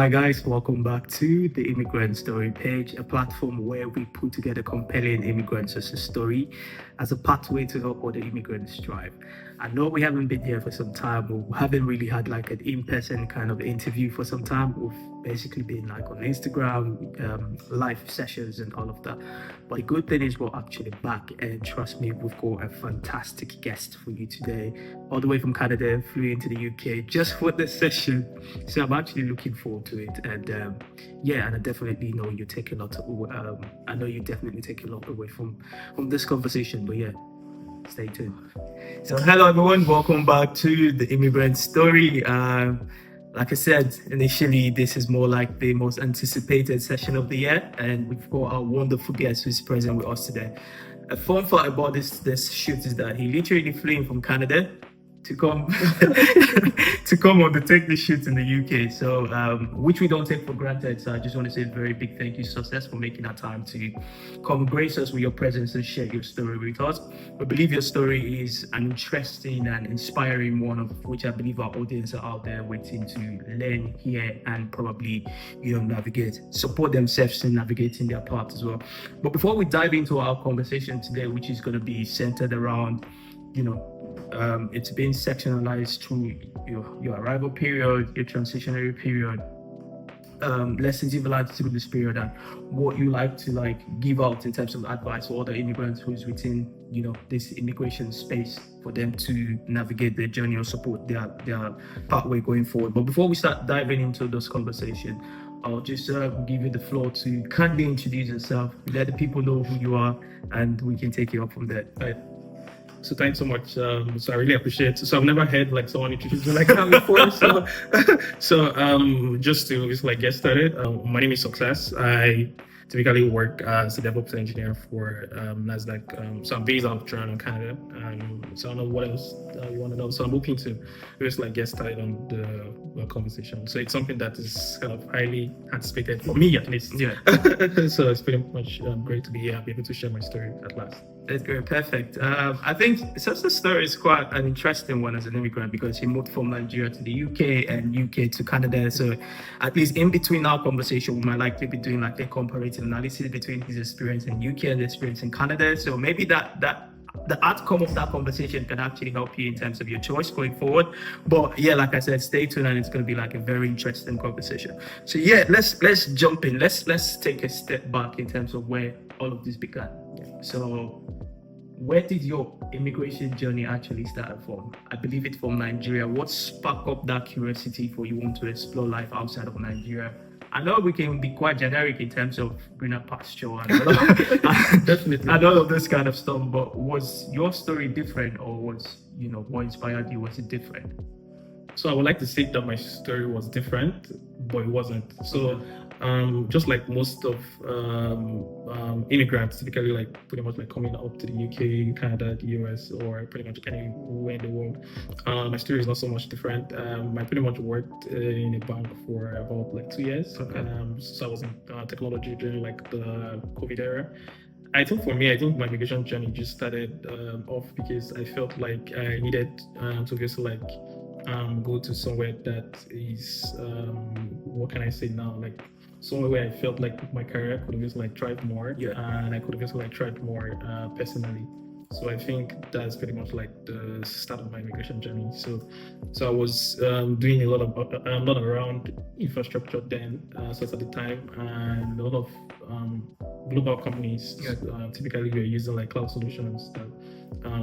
Hi guys, welcome back to the Immigrant Story page, a platform where we put together compelling immigrant success story as a pathway to help other immigrants thrive. I know we haven't been here for some time, we haven't really had like an in-person kind of interview for some time. We've basically been like on Instagram, live sessions and all of that. But the good thing is we're actually back, and trust me, we've got a fantastic guest for you today, all the way from Canada, flew into the UK just for this session. So I'm actually looking forward to it, and and I definitely know you take a lot. I know you definitely take a lot away from this conversation. But yeah, stay tuned. So hello everyone, welcome back to the Immigrant Story. Like I said initially, this is more like the most anticipated session of the year, and we've got our wonderful guest who's present with us today. A fun fact about this shoot is that he literally flew in from Canada to come to come on to take the shoot in the UK, so which we don't take for granted. So I just want to say a very big thank you, Success, for making that time to come grace us with your presence and share your story with us. We believe your story is an interesting and inspiring one, of which I believe our audience are out there waiting to learn, hear, and probably navigate, support themselves in navigating their path as well. But before we dive into our conversation today, which is going to be centered around it's been sectionalized through your arrival period, your transitionary period, lessons you've learned through this period, and what you like to give out in terms of advice for other immigrants who's within this immigration space, for them to navigate their journey or support their pathway going forward. But before we start diving into this conversation, I'll just give you the floor to kindly introduce yourself, let the people know who you are, and we can take you up from there. Right. So thanks so much. So I really appreciate it. So I've never heard someone introduce me like that before. So just to get started, my name is Success. I typically work as a DevOps engineer for Nasdaq. So I'm based out of Toronto, Canada. So I don't know what else you want to know. So I'm hoping to just get started on the conversation. So it's something that is kind of highly anticipated for me, at least. Yeah. So it's pretty much great to be here, be able to share my story at last. That's great, perfect. I think Success' story is quite an interesting one as an immigrant, because he moved from Nigeria to the UK and UK to Canada. So at least in between our conversation, we might likely be doing a comparative analysis between his experience in UK and the experience in Canada. So maybe that the outcome of that conversation can actually help you in terms of your choice going forward. But yeah, like I said, stay tuned, and it's going to be a very interesting conversation. So yeah, let's jump in. Let's take a step back in terms of where all of this began. So where did your immigration journey actually start from? I believe it's from Nigeria. What sparked up that curiosity for you want to explore life outside of Nigeria? I know we can be quite generic in terms of greener pasture and definitely and all of this kind of stuff, but was your story different, or was what inspired you, was it different? So I would like to say that my story was different, but it wasn't. So just like most of immigrants, typically pretty much coming up to the UK, Canada, the US, or pretty much anywhere in the world, my story is not so much different. I pretty much worked in a bank for about 2 years. Okay. So I was in technology during the COVID era. I think for me, my immigration journey just started off because I felt like I needed to just go to somewhere that is what can I say now, somewhere where I felt like my career could have just thrive more, and I could have just thrived more personally. So I think that's pretty much the start of my immigration journey. So I was doing a lot around infrastructure then, so at the time, and a lot of global companies typically were using cloud solutions that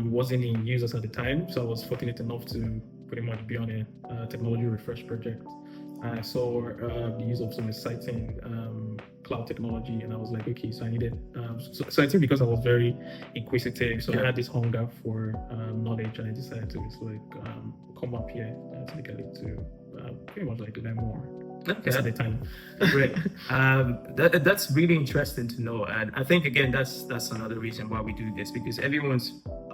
wasn't in use at the time. So I was fortunate enough to pretty much be on a technology refresh project. I saw the use of some exciting cloud technology, and I was like, okay, so I needed. So I think because I was very inquisitive, so I had this hunger for knowledge, and I decided to come up here typically to pretty much learn more. Okay. At the time. Great. That's really interesting to know, and I think again that's another reason why we do this, because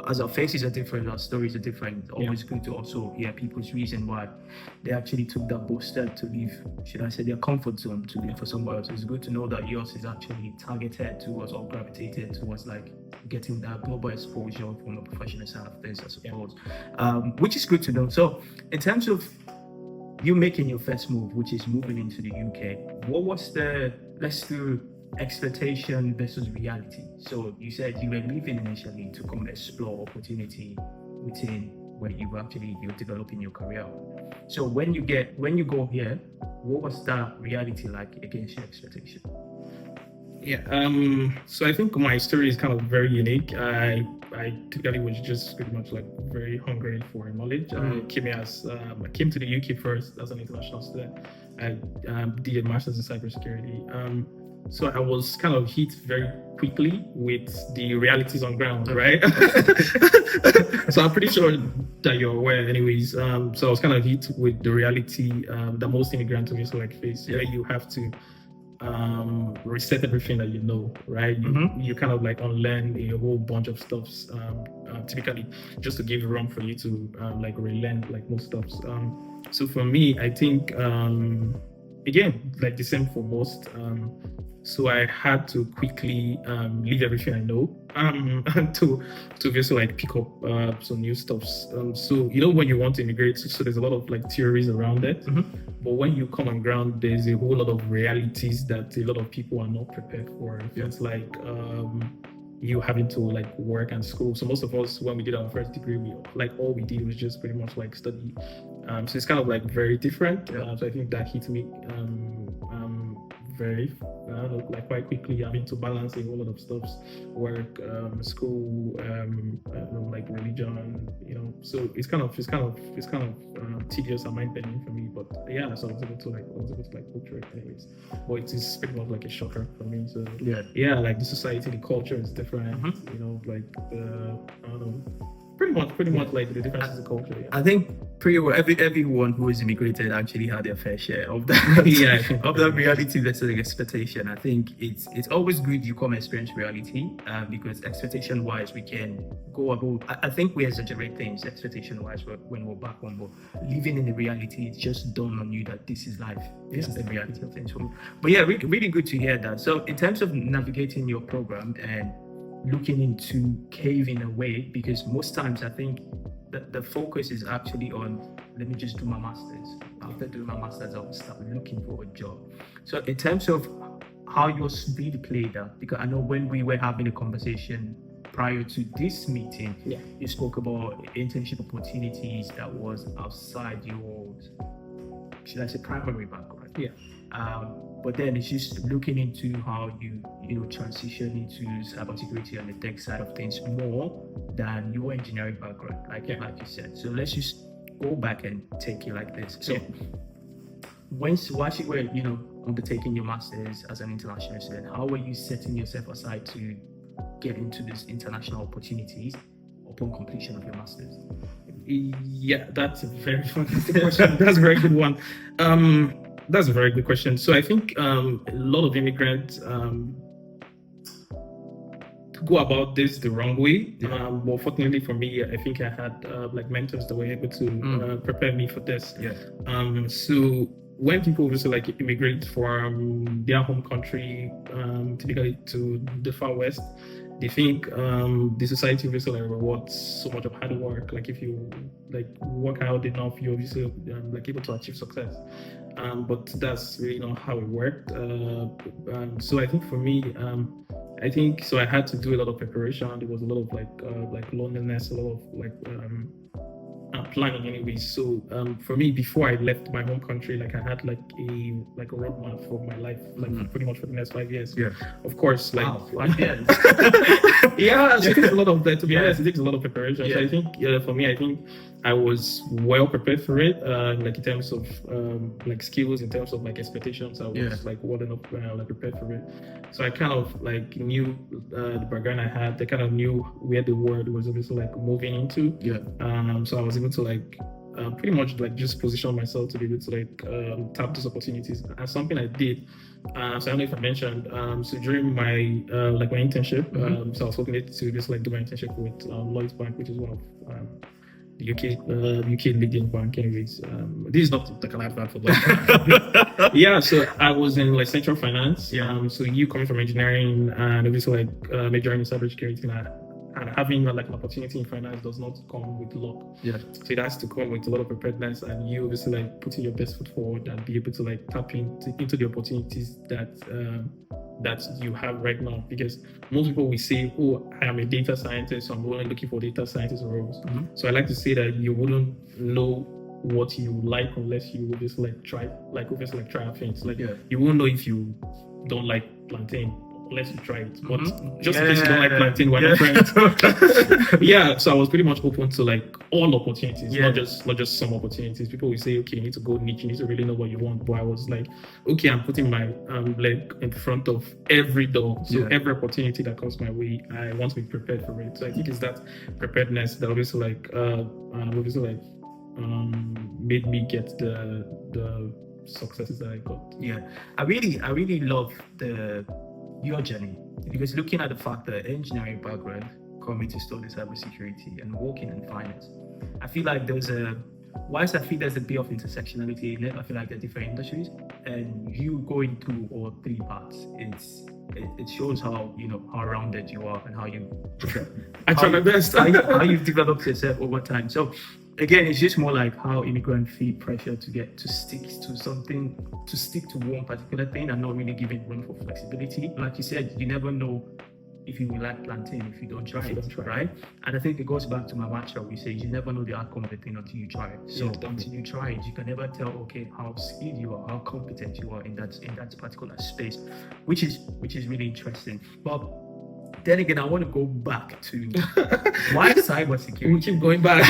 as our faces are different, our stories are different. It's always good to also hear people's reason why they actually took that bold step to leave, should I say, their comfort zone to live for somewhere else. It's good to know that yours is actually targeted towards or gravitated towards getting that global exposure from the professional side of things, I suppose. Which is good to know. So in terms of you making your first move, which is moving into the UK. What was the, let's do expectation versus reality? So you said you were leaving initially to come explore opportunity within where you're developing your career. So when you go here, what was that reality like against your expectation? Yeah. So I think my story is kind of very unique. I typically was just pretty much like very hungry for knowledge. I came to the UK first as an international student. I did a master's in cybersecurity. So I was kind of hit very quickly with the realities on ground, right? So I'm pretty sure that you're aware anyways. So I was kind of hit with the reality that most immigrants obviously like face, where you have to reset everything that you know, right? You kind of like unlearn a whole bunch of stuffs, typically just to give room for you to like relearn like most stuffs. So for me, I think again, like the same for most. So I had to quickly leave everything I know to just like pick up some new stuffs. So when you want to immigrate, so there's a lot of like theories around it. But when you come on ground, there's a whole lot of realities that a lot of people are not prepared for. It's like you having to like work and school. So most of us, when we did our first degree, all we did was just pretty much like study. So it's kind of like very different. So I think that hit me very like quite quickly, having to balance a whole lot of stuff, work, school, like religion, so it's kind of tedious and mind-bending for me, but yeah, so I was able to like go through it anyways. But it is pretty much like a shocker for me. So yeah, like the society, the culture is different, like I don't know, pretty much like the differences in culture. Yeah. I think pretty well everyone who is immigrated actually had their fair share of that of that reality versus expectation. I think it's always good you come experience reality because expectation wise we can go above. I think we exaggerate things expectation wise when we're back home, but living in the reality, it's just dawned on you that this is life. This is the reality of things. But yeah, really good to hear that. So in terms of navigating your program and looking into caving away, because most times I think that the focus is actually on, let me just do my master's. After doing my master's, I'll start looking for a job. So in terms of how your speed played out, because I know when we were having a conversation prior to this meeting, you spoke about internship opportunities that was outside your, should I say, primary background. But then it's just looking into how you transition into cybersecurity and the tech side of things more than your engineering background, like you said. So let's just go back and take it like this. So whilst you were undertaking your masters as an international student, how were you setting yourself aside to get into these international opportunities upon completion of your masters? Yeah, that's a very fantastic question. That's a very good one. That's a very good question. So I think a lot of immigrants go about this the wrong way. But fortunately for me, I think I had like mentors that were able to prepare me for this. So when people also like immigrate from their home country, typically to the far west, they think the society obviously like rewards so much of hard work. Like if you like work out enough, you obviously like able to achieve success. But that's really not how it worked. So I think for me, I had to do a lot of preparation. There was a lot of like loneliness, a lot of like planning anyway. So for me, before I left my home country, like I had like a roadmap for my life, like pretty much for the next 5 years. Of course, like 5 years. It takes a lot of that. To be honest, it takes a lot of preparation. So I think for me, I think I was well prepared for it. Like in terms of like skills, in terms of like expectations, I was like well enough like prepared for it. So I kind of like knew the background I had. I kind of knew where the world was obviously like moving into. So I was able to like pretty much like just position myself to be able to like tap these opportunities. And something I did. So I don't know if I mentioned. So during my like my internship, so I was fortunate to just like do my internship with Lloyds Bank, which is one of the UK leading bank. Anyways, this is not like an advert for like so I was in like central finance. So you coming from engineering and obviously like majoring in cybersecurity, and and having like an opportunity in finance does not come with luck. Yeah. So it has to come with a lot of preparedness, and you obviously like putting your best foot forward and be able to like tap into the opportunities that you have right now. Because most people will say, "Oh, I am a data scientist, so I'm only looking for data scientist roles." Mhm. So I like to say that you wouldn't know what you like unless you would just like try, like obviously like try things. Like you won't know if you don't like plantain unless you try it. But just in case you don't like plantain, we're not friends. Yeah. So I was pretty much open to like all opportunities, not just some opportunities. People will say, okay, you need to go niche, you need to really know what you want. But I was like, okay, I'm putting my leg in front of every door. So every opportunity that comes my way, I want to be prepared for it. So I think it's that preparedness that obviously made me get the successes that I got. Yeah, I really love your journey, because looking at the fact that engineering background, coming to study cybersecurity and working in finance, I feel like there's a bit of intersectionality in it. I feel like they're different industries, and you going through all three parts, it shows how how rounded you are and how you I try my best. how you've developed yourself over time. So again, it's just more like how immigrants feel pressure to stick to one particular thing and not really giving room for flexibility. Like you said, you never know if you will like plantain if you don't try it, right? And I think it goes back to my mantra, we say you never know the outcome of a thing until you try it. So until you try it, you can never tell, okay, how skilled you are, how competent you are in that particular space, which is really interesting. But then again, I want to go back to why cybersecurity. We keep going back.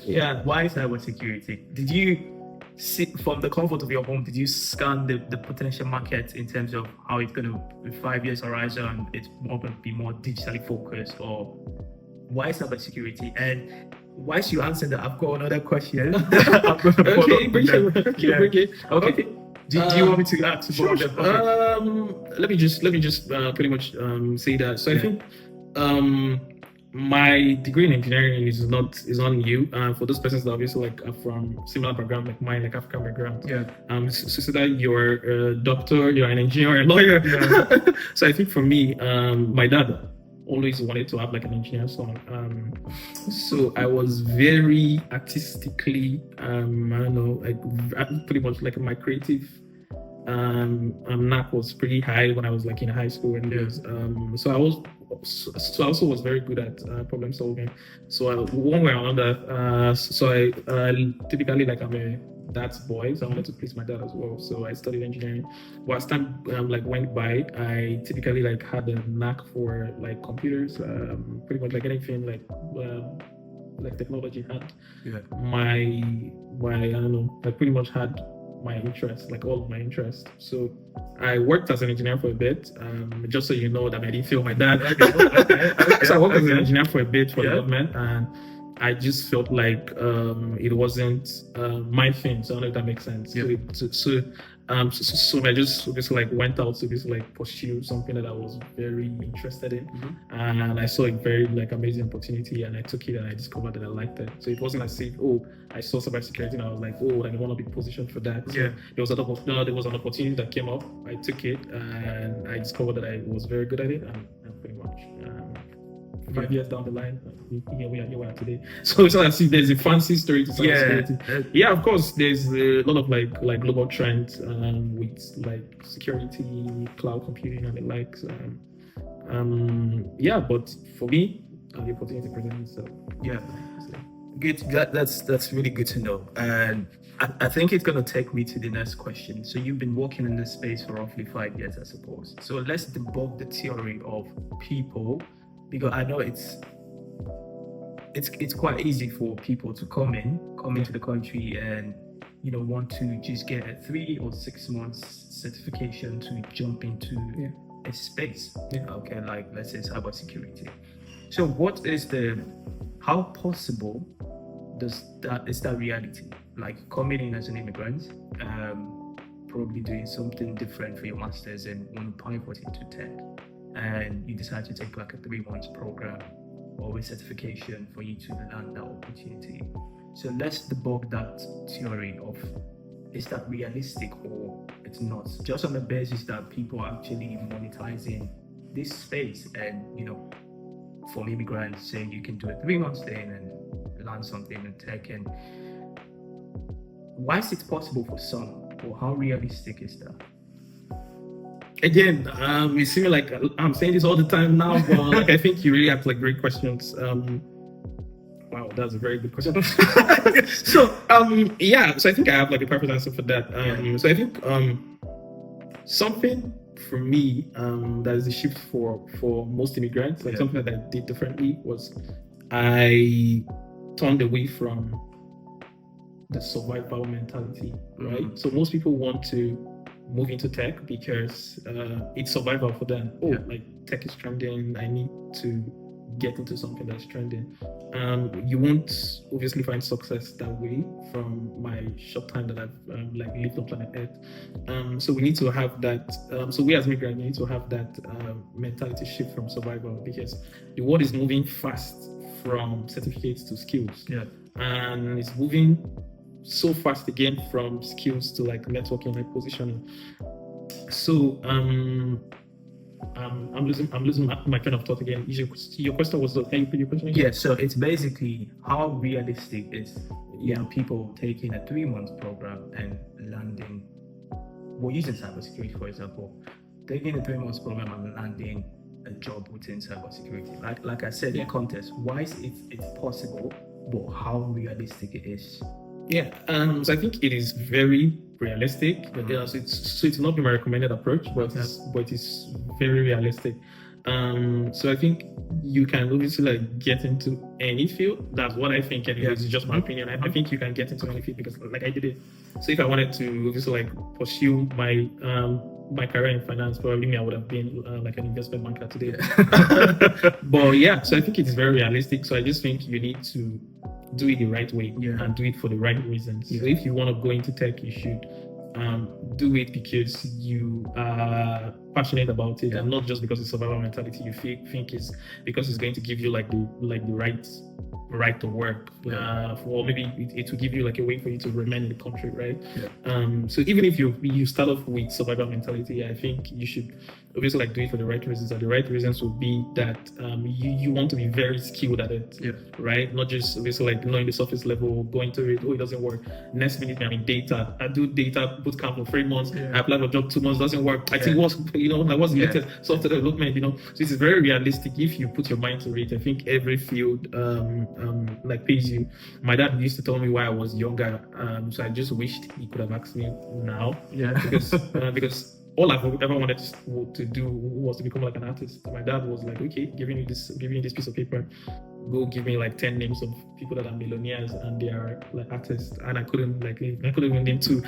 Yeah, why cybersecurity? Did you sit from the comfort of your home? Did you scan the potential market in terms of how it's going to be 5 years horizon? It's more going to be more digitally focused, or why cybersecurity? And once you answer that, I've got another question. Okay, bring it. Okay. Do you want me to ask? Sure. Okay. Let me just pretty much say that. So I think my degree in engineering is not new. For those persons that obviously like are from similar background like mine, like African background. Yeah. So that you're a doctor, you're an engineer, a lawyer. Yeah. So I think for me, my dad always wanted to have like an engineer son. So I was very artistically, I don't know, like pretty much like my creative knack was pretty high when I was like in high school, and so I also was very good at problem solving. So one way or another, so I typically like I'm a dad's boy, so I wanted to please my dad as well. So I studied engineering. But as time like went by, I typically like had a knack for like computers, pretty much like anything like technology had. Yeah. My I don't know, I pretty much had my interests, like all of my interests. So I worked as an engineer for a bit, just so you know that I didn't feel my dad. Okay. So I worked as an engineer for a bit for the government, and I just felt like it wasn't my thing. So I don't know if that makes sense. Yeah. So I just like went out to just like pursue something that I was very interested in, and I saw a very like amazing opportunity, and I took it, and I discovered that I liked it. So it wasn't as if I saw cybersecurity and I was like, I want to be positioned for that. So there was an opportunity that came up. I took it, and I discovered that I was very good at it, and pretty much 5 years down the line, here we are today. So it's not as if there's a fancy story to cybersecurity. Yeah, of course, there's a lot of like global trends with like security, cloud computing, and the likes. But for me, the opportunity presented itself. Yeah, good. That's really good to know. And I think it's gonna take me to the next question. So you've been working in this space for roughly 5 years, I suppose. So let's debug the theory of people, because I know it's quite easy for people to come into the country and want to just get a 3 or 6 months certification to jump into a space. Okay, like let's say cybersecurity. So how possible is that reality? Like coming in as an immigrant, probably doing something different for your masters and want to pivot into tech, and you decide to take like a 3 months program or a certification for you to land that opportunity. So let's debug that theory of, is that realistic or it's not? Just on the basis that people are actually monetizing this space and from immigrants saying you can do a 3-month thing and learn something in tech, and why is it possible for some, or how realistic is that? Again, it seems like I'm saying this all the time now, but like I think you really have like great questions. Wow, that's a very good question. So yeah, so I think I have like a perfect answer for that. So I think something for me that is a shift for most immigrants, like something that I did differently was I turned away from the survival mentality, right? So most people want to move into tech because it's survival for them. Like tech is trending, I need to get into something that's trending. You won't obviously find success that way from my short time that I've like lived on planet Earth. So we need to have that. So we as migrants need to have that mentality shift from survival, because the world is moving fast from certificates to skills. And it's moving so fast again from skills to like networking, like positioning. So I'm losing my kind of thought again. Your question was, can you put your question again? Yeah, so it's basically how realistic is people taking a 3-month program and landing, we're using cybersecurity for example, taking a 3-month program and landing a job within cybersecurity. Like I said, in context, why is it's possible, but how realistic it is? So I think it is very realistic. So it's not my recommended approach, but it's very realistic. So I think you can obviously like get into any field. That's what I think. Anyways, it's just my opinion. I think you can get into any field because like I did it. So if I wanted to obviously like pursue my my career in finance, probably me I would have been like an investment banker today. But yeah, so I think it's very realistic. So I just think you need to do it the right way and do it for the right reasons. So if you want to go into tech, you should do it because you are passionate about it, and not just because it's survival mentality. You think it's because it's going to give you like the right to work, or maybe it will give you like a way for you to remain in the country, right? So even if you start off with survival mentality, I think you should obviously like do it for the right reasons. And the right reasons would be that you want to be very skilled at it, right? Not just obviously like knowing the surface level, going to it, it doesn't work. Next minute I'm in data. I do data bootcamp for 3 months. I apply for a job 2 months, doesn't work. I think what's related software development, so this is very realistic if you put your mind to it. I think every field like pays you. My dad used to tell me why I was younger, so I just wished he could have asked me now, because all I've ever wanted to do was to become like an artist. My dad was like, okay, giving you this piece of paper, go give me like 10 names of people that are millionaires and they are like artists, and I couldn't even name 2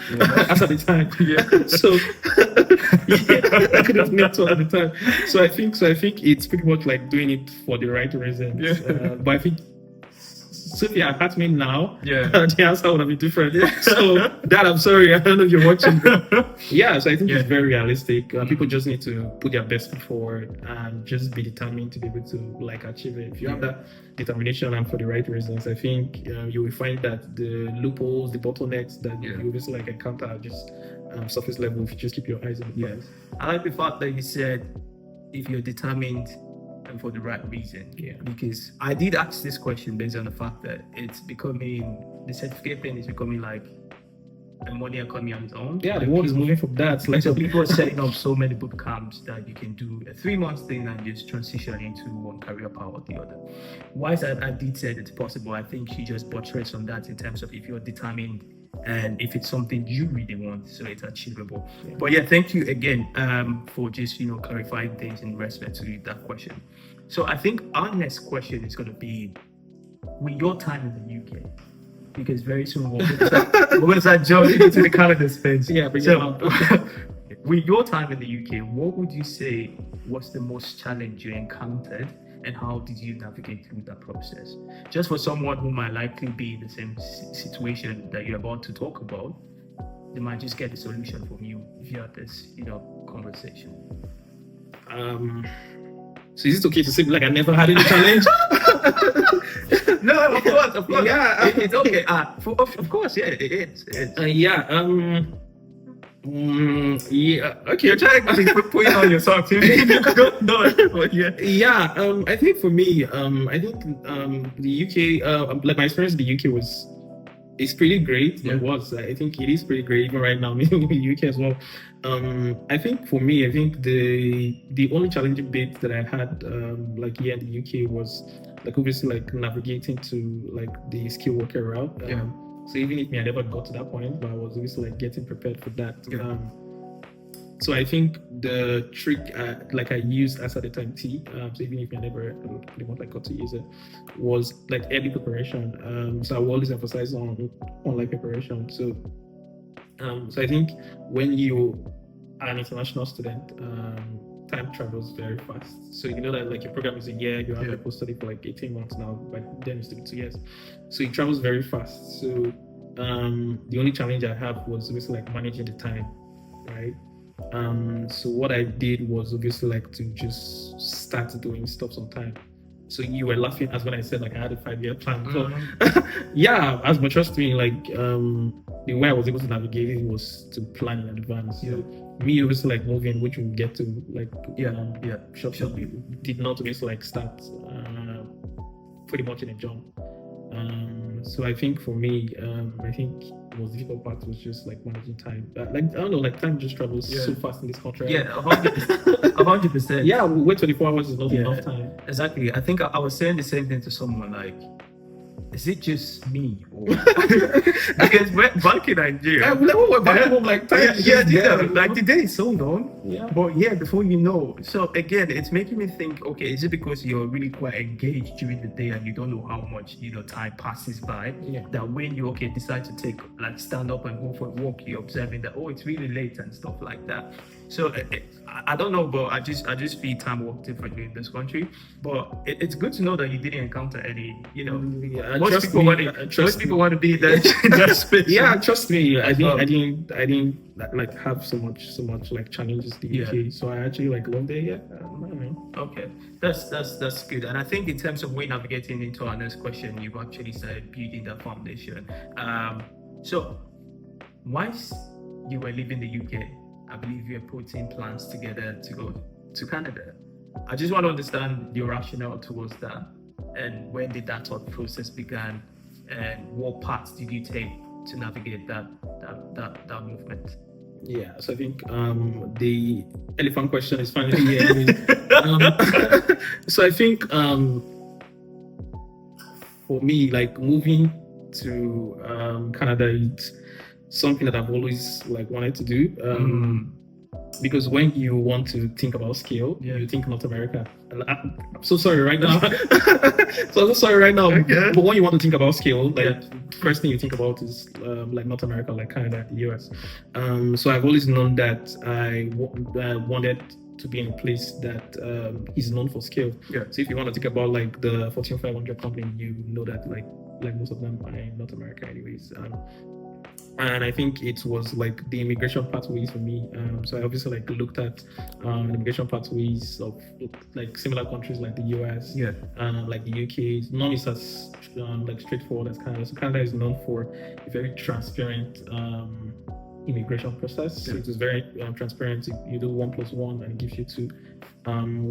as at the time. So I couldn't name 2 at the time. So I think it's pretty much like doing it for the right reasons. But I think so if you asked me now, the answer would have been different. So Dad, I'm sorry, I don't know if you're watching. So I think it's very realistic. People just need to put their best foot forward and just be determined to be able to like achieve it. If you have that determination and for the right reasons, I think you will find that the loopholes, the bottlenecks that you obviously like encounter are just surface level if you just keep your eyes on the prize. I like the fact that you said if you're determined and for the right reason, because I did ask this question based on the fact that it's becoming, the certificate thing is becoming like a money economy on its own. The world is moving from that. So people are setting up so many boot camps that you can do a 3-month thing and just transition into one career path or the other. Why is that? I did say it's possible. I think she just buttressed on that in terms of if you're determined and if it's something you really want, so it's achievable. But thank you again for just clarifying things in respect to that question. So I think our next question is going to be, with your time in the UK, because very soon we're going to start jumping into the Canada space. With your time in the UK, what would you say was the most challenge you encountered, and how did you navigate through that process? Just for someone who might likely be in the same situation that you're about to talk about, they might just get a solution from you if you have this, conversation. So is it okay to say like I never had any challenge? No, of course. It's okay. Of course, it is. Yeah. Okay. You're trying to Put it on yourself. You don't know. But yeah. Yeah. I think for me, I think the UK, like my experience in the UK was it's pretty great. Yeah. It was. I think it is pretty great even right now in the UK as well. I think for me, I think the only challenging bit that I had like here in the UK was like obviously like navigating to like the skill worker route. Yeah. So even if I never got to that point, but I was obviously like getting prepared for that. Yeah. So I think the trick like I used as at the time so even if I never pretty much like got to use it, was like early preparation. So I will always emphasize on online preparation. So I think when you are an international student, time travels very fast. So you know that like your program is a year, you have people study for like 18 months now, but then it's 2 years. So it travels very fast. So the only challenge I have was obviously like managing the time, right? So what I did was obviously like to just start doing stuff on time. So you were laughing as when I said like I had a 5-year plan. So yeah, as much as me, like the way I was able to navigate it was to plan in advance. So me obviously like moving, which we'll get to like shortly, did not obviously like start pretty much in a jump. So I think for me, I think the most difficult part was just like managing time. Like I don't know, like time just travels so fast in this country. Yeah, 100%. Yeah, wait 24 hours is not enough time. Exactly. I think I was saying the same thing to someone like, is it just me? Or... because back in Nigeria, back home, like time like the day is so long. Yeah. But yeah, before you know. So again, it's making me think, okay, is it because you're really quite engaged during the day and you don't know how much time passes by? Yeah. That when you decide to take like stand up and go for a walk, you're observing that it's really late and stuff like that. So I don't know, but I just feel time work differently in this country. But it's good to know that you didn't encounter any, most people want to be there. Yeah, trust me. I didn't like have so much like challenges in the UK. So I actually like loved it. Yeah, I don't know. Okay, that's good. And I think in terms of way navigating into our next question, you've actually said building that foundation. So once you were leaving the UK, I believe you're putting plans together to go to Canada. I just want to understand your rationale towards that, and when did that thought process began, and what paths did you take to navigate that movement? Yeah, so I think the elephant question is finally here. So I think for me, like moving to Canada, it's something that I've always like wanted to do. Because when you want to think about scale, you think North America. And I'm so sorry right now. Okay. But when you want to think about scale, like first thing you think about is like North America, like Canada, the US. So I've always known that I wanted to be in a place that is known for scale. Yeah. So if you want to think about like the Fortune 500 company, you know that like most of them are in North America anyways. And I think it was like the immigration pathways for me. So I obviously like looked at immigration pathways of like similar countries like the US, like the UK. None is as like straightforward as Canada. So Canada is known for a very transparent immigration process. So it is very transparent. You do 1 + 1 and it gives you 2.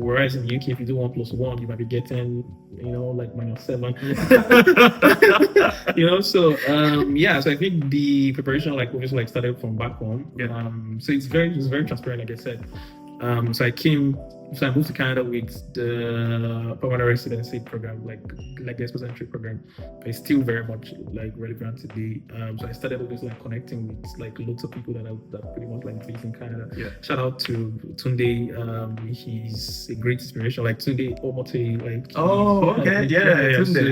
Whereas in the UK, if you do 1 + 1, you might be getting, like -7. So so I think the preparation, like obviously, like started from back home. So it's very transparent, like I said. So I moved to Canada with the permanent residency program, like the exposure entry program. It's still very much like relevant today. So I started always like connecting with like lots of people that pretty much like based in Canada. Shout out to Tunde. He's a great inspiration. Like Tunde Omote, like Tunde.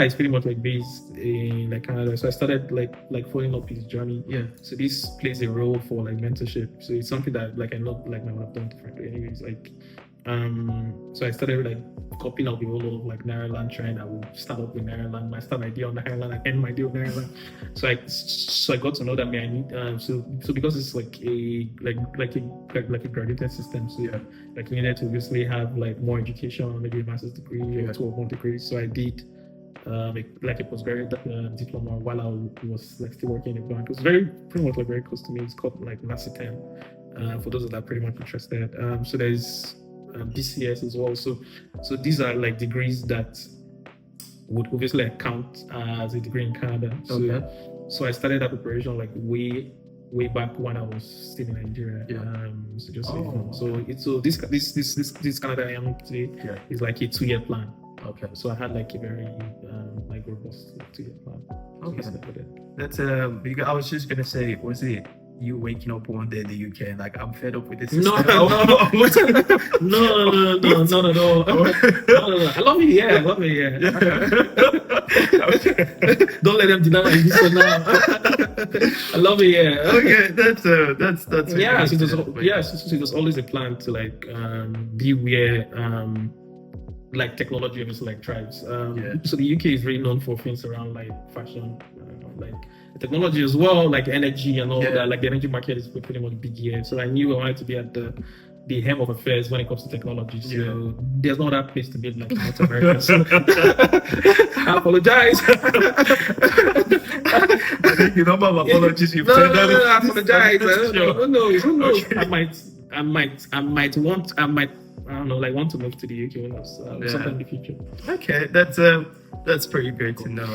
It's pretty much like based in like Canada. So I started like following up his journey. So this plays a role for like mentorship. So it's something that like I know like I would have done differently. Anyways, like so I started like copying up the whole of like Nairaland trend. I would start up with Nairaland. I start my day on Nairaland, I end my day on Nairaland. So I got to know that I need so because it's like a graduated system. So like you needed to obviously have like more education, maybe a master's degree or 12-month degree. So I did like a postgraduate diploma while I was like still working in a bank. It was pretty much like very close to me. It's called like Nasdaq. For those that are pretty much interested. So there's BCS as well. So these are like degrees that would obviously count as a degree in Canada. So I started that preparation like way back when I was still in Nigeria. So just so you know. So this Canada I am today is like a 2-year plan. Okay. So I had like a very like robust 2-year plan. Okay. That's I was just gonna say, was it you waking up one day in the UK and like I'm fed up with this system? No. I love it. Yeah, I love it. Yeah. Don't let them deny my existence now. I love it. Yeah. Okay, that's yeah. So it was always a plan to like be where like technology obviously like thrives. So the UK is really known for things around like fashion, like technology as well, like energy and all that. Like the energy market is pretty much big here. So I knew I wanted to be at the hem of affairs when it comes to technology. So there's no other place to be like North America. So I apologize. I think the number of apologies you've said. No, I apologize. Who knows? I don't know, like want to move to the UK sometime in the future. Okay, that's pretty great to know.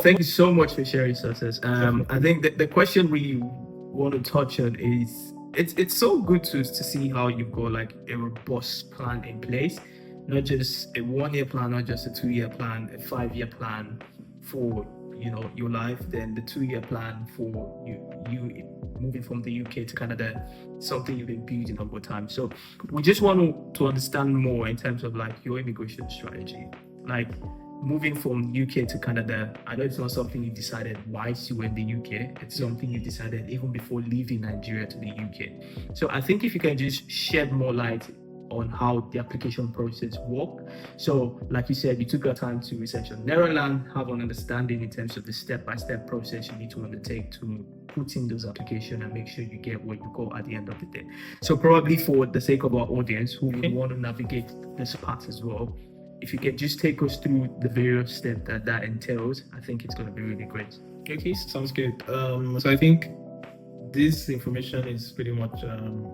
Thank you so much for sharing, success. I think the question we want to touch on is it's so good to see how you've got like a robust plan in place, not just a 1-year plan, not just a 2-year plan, a 5-year plan for your life, then the 2-year plan for you moving from the UK to Canada, something you've been building over time. So we just want to understand more in terms of like your immigration strategy, like moving from UK to Canada. I know it's not something you decided whilst you were in the UK. It's something you decided even before leaving Nigeria to the UK. So I think if you can just shed more light on how the application process work. So like you said, you took your time to research on Netherlands, have an understanding in terms of the step-by-step process you need to undertake to put in those applications and make sure you get what you got at the end of the day. So probably for the sake of our audience who would want to navigate this path as well, if you can just take us through the various steps that entails, I think it's going to be really great. Okay, sounds good. So I think this information is pretty much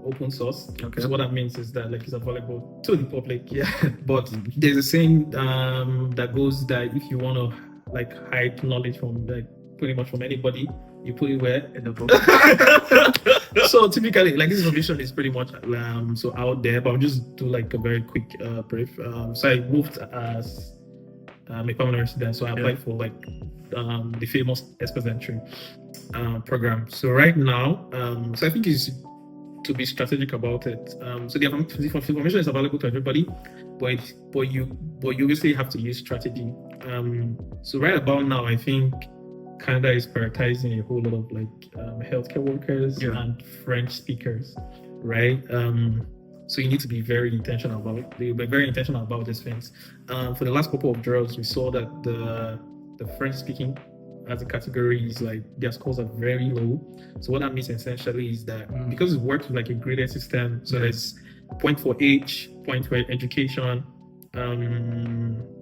open source. Okay. So what that means is that like it's available to the public. Yeah. But there's a saying that goes that if you want to like hide knowledge from like pretty much from anybody, you put it where in the book. So typically, like this information is pretty much so out there. But I'll just do like a very quick brief. So I moved as a permanent resident. So I applied for like the famous Express Entry program. So right now, so I think it's to be strategic about it. So the information is available to everybody, but you obviously have to use strategy. So right about now, I think Canada is prioritizing a whole lot of like healthcare workers and French speakers, right? So you need to be very intentional about these things. For the last couple of drills, we saw that the French speaking as a category is like their scores are very low. So what that means essentially is that because it works with like a graded system, so there's point for age, point for education,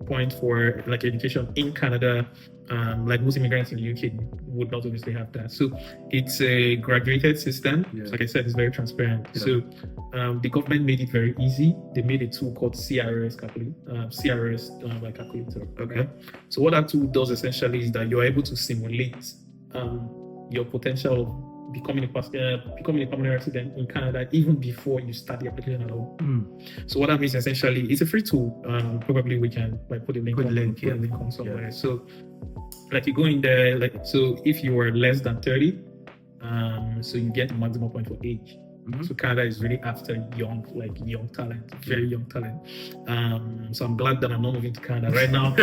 point for like education in Canada. Like most immigrants in the UK would not obviously have that. So it's a graduated system. So like I said, it's very transparent. So the government made it very easy. They made a tool called CRS calculator. Okay. So what that tool does essentially is that you're able to simulate your potential of becoming a permanent resident in Canada even before you start the application at all. So what that means essentially, it's a free tool. Probably we can like put a link on somewhere. So like you go in there, like so if you are less than 30, so you get the maximum point for age. So Canada is really after young talent, very young talent. So I'm glad that I'm not moving to Canada right now.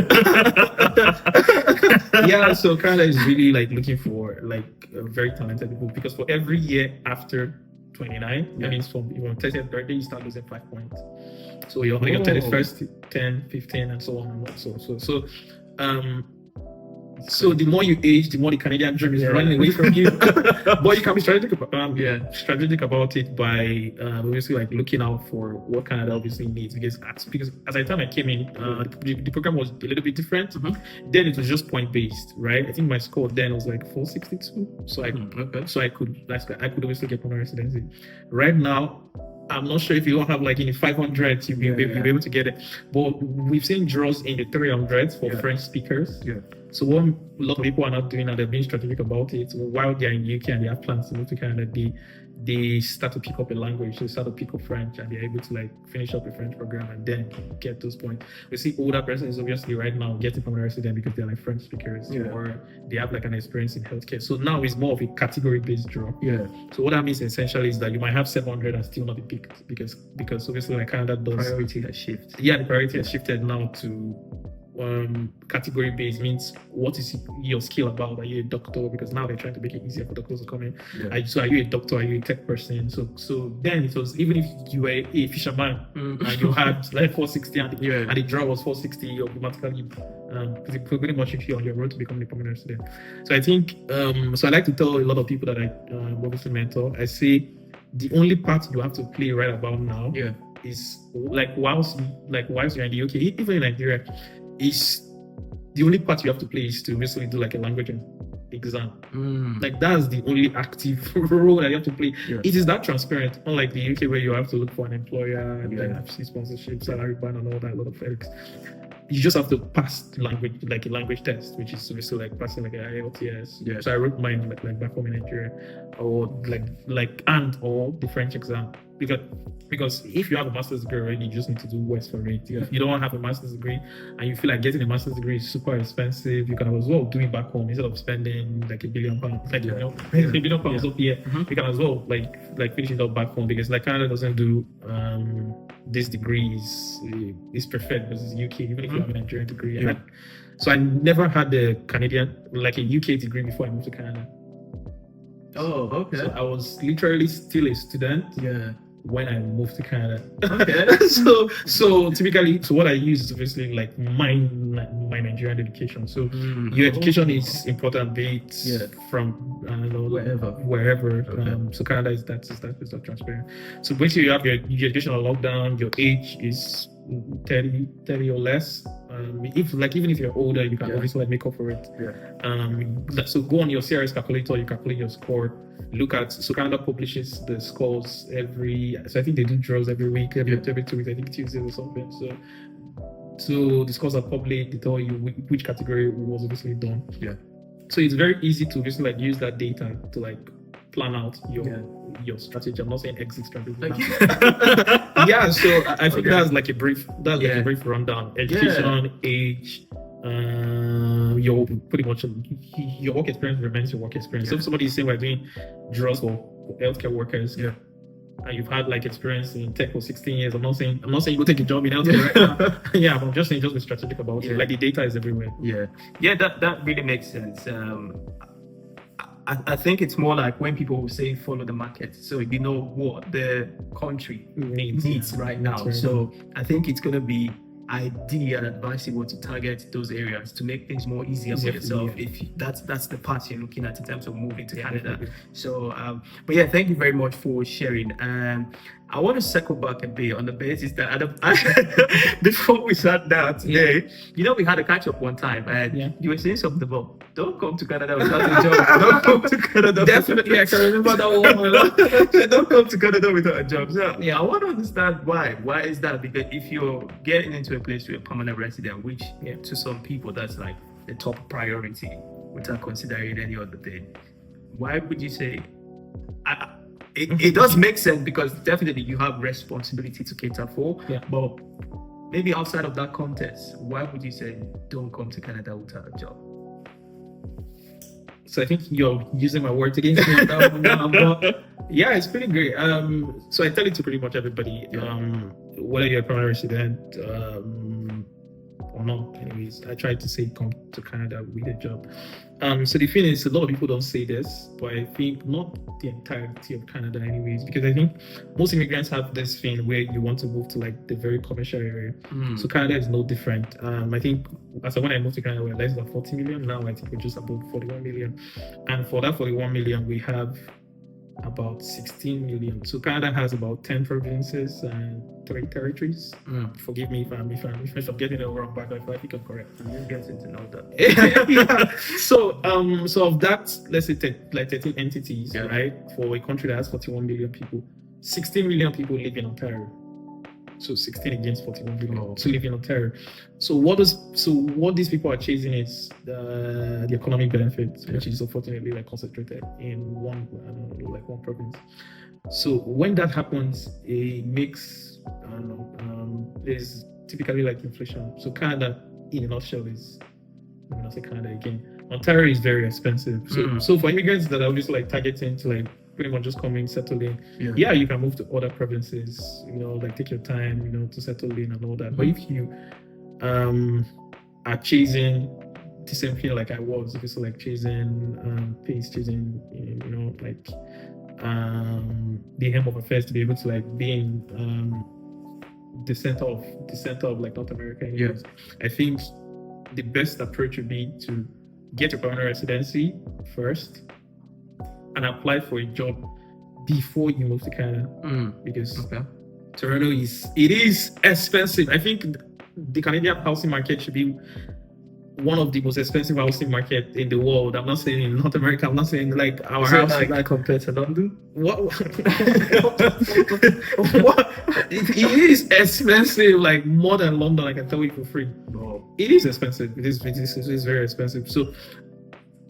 So Canada is really like looking for like very talented people, because for every year after 29, that means from your 30th birthday you start losing 5 points. So your 31st, 10, 15, and so on and so. So the more you age, the more the Canadian dream is running away from you. But you can be strategic about it by obviously like looking out for what Canada obviously needs, because as I time I came in, the program was a little bit different. Then it was just point based, right? I think my score then was like 462, so I could obviously get permanent residency. Right now, I'm not sure if you don't have like in the 500s, you'll be able to get it. But we've seen draws in the 300s for French speakers. So what a lot of people are not doing, and they're being strategic about it. While they're in UK and they have plans to move to Canada, they start to pick up a language. They start to pick up French, and they're able to like finish up the French program and then get those points. We see older persons obviously right now getting from a resident because they're like French speakers or they have like an experience in healthcare. So now it's more of a category-based draw. So what that means essentially is that you might have 700 and still not be picked because obviously like Canada does priority has shifted. The priority has shifted now to category based. Means what is your skill about? Are you a doctor? Because now they're trying to make it easier for doctors to come in. So are you a doctor? Are you a tech person? So then it was, even if you were a fisherman and you had like 460 and the draw was 460, you automatically pretty much if you're on your road to becoming a permanent resident. So I think so I like to tell a lot of people that I obviously mentor, I say the only part you have to play right about now is like whilst you're in the UK, even in Nigeria, is the only part you have to play is to basically do like a language exam. Like that's the only active role that you have to play. It is that transparent, unlike the UK where you have to look for an employer and then have to see sponsorship, salary ban and all that, a lot of ethics. You just have to pass language, like a language test, which is basically like passing like an IELTS. So I wrote mine like back home in Nigeria, or or the French exam, because if you have a master's degree already, you just need to do West for it. If you don't have a master's degree and you feel like getting a master's degree is super expensive, you can as well do it back home instead of spending like £1 billion, like £1 billion up here. You can as well like finish it up back home, because like Canada doesn't do this degree is preferred because it's UK, even if you have a Nigerian degree. So I never had a UK degree before I moved to Canada. Oh, okay. So I was literally still a student when I moved to Canada. Okay. so typically, what I use is obviously like my Nigerian education. So your education is important, be it from wherever. So Canada is that transparent. So basically, you have your education on lockdown. Your age is 30 or less. Even if you're older, you can obviously make up for it. So go on your CRS calculator, you calculate your score. Look at, so Canada publishes the scores so I think they do draws every week, every 2 weeks, I think Tuesdays or something. So the scores are published, they tell you which category was obviously done. So it's very easy to just like use that data to like plan out your strategy. I'm not saying exit strategy. So I think that's like a brief rundown. Education, age, your pretty much your work experience remains your work experience. So if somebody is saying we're doing draws for healthcare workers, and you've had like experience in tech for 16 years, I'm not saying you go take a job in healthcare right now. I'm just saying just be strategic about it. Like the data is everywhere. That really makes sense. I think it's more like when people say follow the market, so you know what the country needs right now. So I think it's going to be ideal and advisable to target those areas to make things more easier for yourself if that's the path you're looking at in terms of moving to Canada. So but thank you very much for sharing. I want to circle back a bit on the basis that before we sat down today, we had a catch up one time and you were saying something about don't come to Canada without a job. Don't come to Canada. Definitely, I can remember that one. Don't come to Canada without a job. So I want to understand why. Why is that? Because if you're getting into a place with a permanent resident, which to some people that's like the top priority without considering any other thing, why would you say? It does make sense because definitely you have responsibility to cater for, but maybe outside of that context, why would you say don't come to Canada without a job? So I think you're using my words against me on that one now, but it's pretty great. So I tell it to pretty much everybody, whether you're a permanent resident, or not. Anyways, I tried to say come to Canada with a job. So the thing is, a lot of people don't say this, but I think not the entirety of Canada, anyways, because I think most immigrants have this thing where you want to move to like the very commercial area. So Canada is no different. I think as of when I moved to Canada, we were less than 40 million. Now I think we're just above 41 million, and for that 41 million, we have about 16 million. So Canada has about 10 provinces and 3 territories. Forgive me if I'm getting it wrong, but I think I'm correct. I'm getting to know that. Yeah. So of that, let's say like 13 entities, right? For a country that has 41 million people, 16 million people live in Ontario. So 16 against 41 billion to live in Ontario. So what these people are chasing is the economic benefits, which is unfortunately like concentrated in one province. So when that happens, it makes there's typically like inflation. So Canada, in a nutshell, is, I'm gonna say Canada again. Ontario is very expensive. So for immigrants that are just like targeting to like pretty much just coming, settle in. Yeah, you can move to other provinces, like take your time, to settle in and all that. But if you are chasing the same thing like I was, if it's like chasing pace, chasing, like the aim of affairs to be able to like be in the center of like North America. I think the best approach would be to get your permanent residency first and apply for a job before you move to Canada, because Toronto is expensive. I think the Canadian housing market should be one of the most expensive housing market in the world. I'm not saying in North America. I'm not saying like our house like compared to London. What? It is expensive, like more than London. I can tell you for free. It is expensive. It is very expensive. So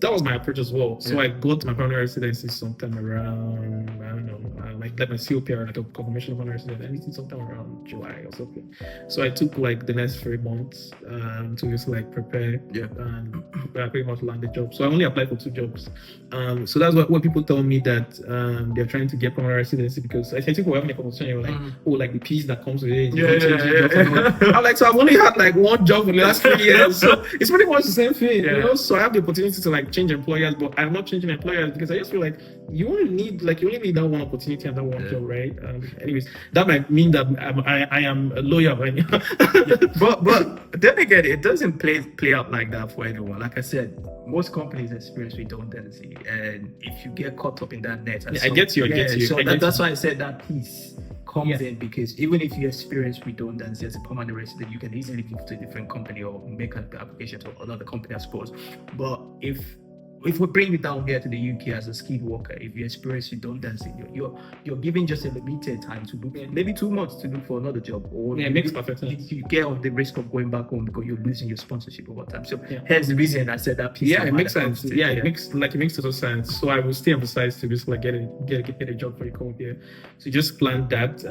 that was my approach as well. So I got my permanent residency sometime around, I don't know, like my COP or like a confirmation of permanent residency, anything sometime around July or something. So I took like the next 3 months to just like prepare and pretty much land the job. So I only applied for 2 jobs. So that's what people tell me that they're trying to get permanent residency, because I think we're having a conversation, like, like the piece that comes with it. I'm like, so I've only had like 1 job for the last 3 years. So it's pretty much the same thing, So I have the opportunity to like change employers, but I'm not changing employers because I just feel like you only need that one opportunity and that one job, right? Anyways, that might mean that I am a lawyer, right? but then again, it doesn't play out like that for everyone. Like I said, most companies experience redundancy, and if you get caught up in that net, I get you. So that's why I said that piece comes in, because even if you experience redundancy as a permanent resident, you can easily move to a different company or make an application to another company, I suppose. But if we bring it down here to the UK as a skilled worker, if you experience redundancy, you're given just a limited time to look, maybe 2 months to look for another job, or it makes perfect sense. You get on the risk of going back home because you're losing your sponsorship over time. So hence the reason I said that piece. It makes sense. It makes total sense. So I will still emphasize to just like get a job for you come here. So just plan that.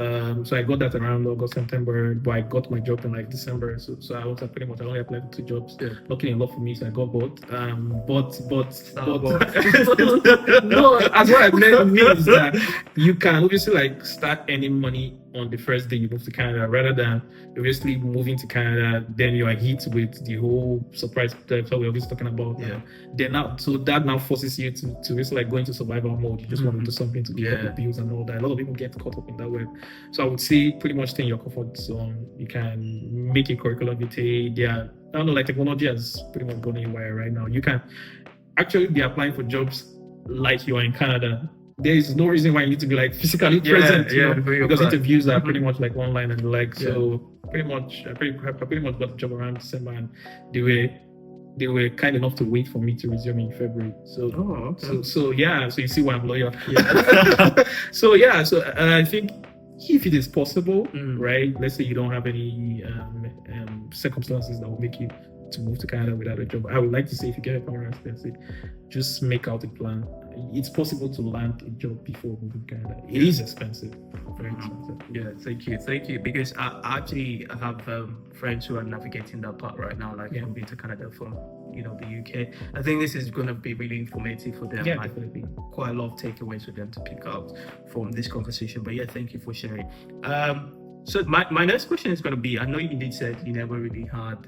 So I got that around August, September, but I got my job in like December. So I was pretty much, I only applied for 2 jobs. Luckily enough for me, so I got both. No, as what I mean is that you can obviously like start earning money on the first day you move to Canada, rather than obviously moving to Canada, then you are hit with the whole surprise that we're always talking about. Then that now forces you to just like go into survival mode. You just want to do something to keep up with bills and all that. A lot of people get caught up in that way. So I would say pretty much stay in your comfort zone. You can make a curriculum vitae. I don't know, like technology has pretty much gone anywhere right now. You can actually be applying for jobs like you are in Canada. There is no reason why you need to be like physically present, because interviews are pretty much like online and the like. So pretty much got the job around December, and they were kind enough to wait for me to resume in February. So so you see why I'm loyal. So I think if it is possible, right? Let's say you don't have any circumstances that will make you to move to Canada without a job. I would like to say, if you get a permanent residency, just make out a plan. It's possible to land a job before moving to Canada. It is expensive, very expensive. Yeah, thank you. Because I actually have friends who are navigating that part right now, like moving to Canada from the UK. I think this is going to be really informative for them. Yeah, definitely. Quite a lot of takeaways for them to pick out from this conversation. But thank you for sharing. So my next question is going to be, I know you did said you never really had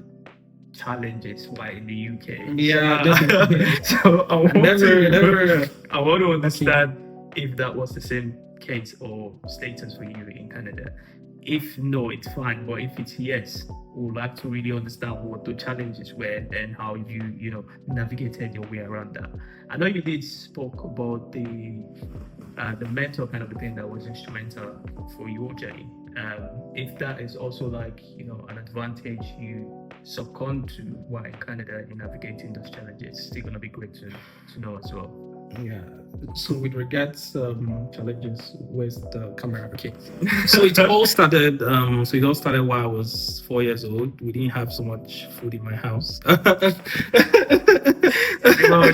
challenges while in the UK. Yeah, So I want never. I want to understand if that was the same case or status for you in Canada. If no, it's fine. But if it's yes, we would like to really understand what the challenges were and how you navigated your way around that. I know you did spoke about the mentor kind of a thing that was instrumental for your journey. If that is also like an advantage you succumb to while in Canada in navigating those challenges, it's still gonna be great to know as well. Yeah. So with regards challenges, where's the camera? Okay. So it all started. While I was 4 years old. We didn't have so much food in my house.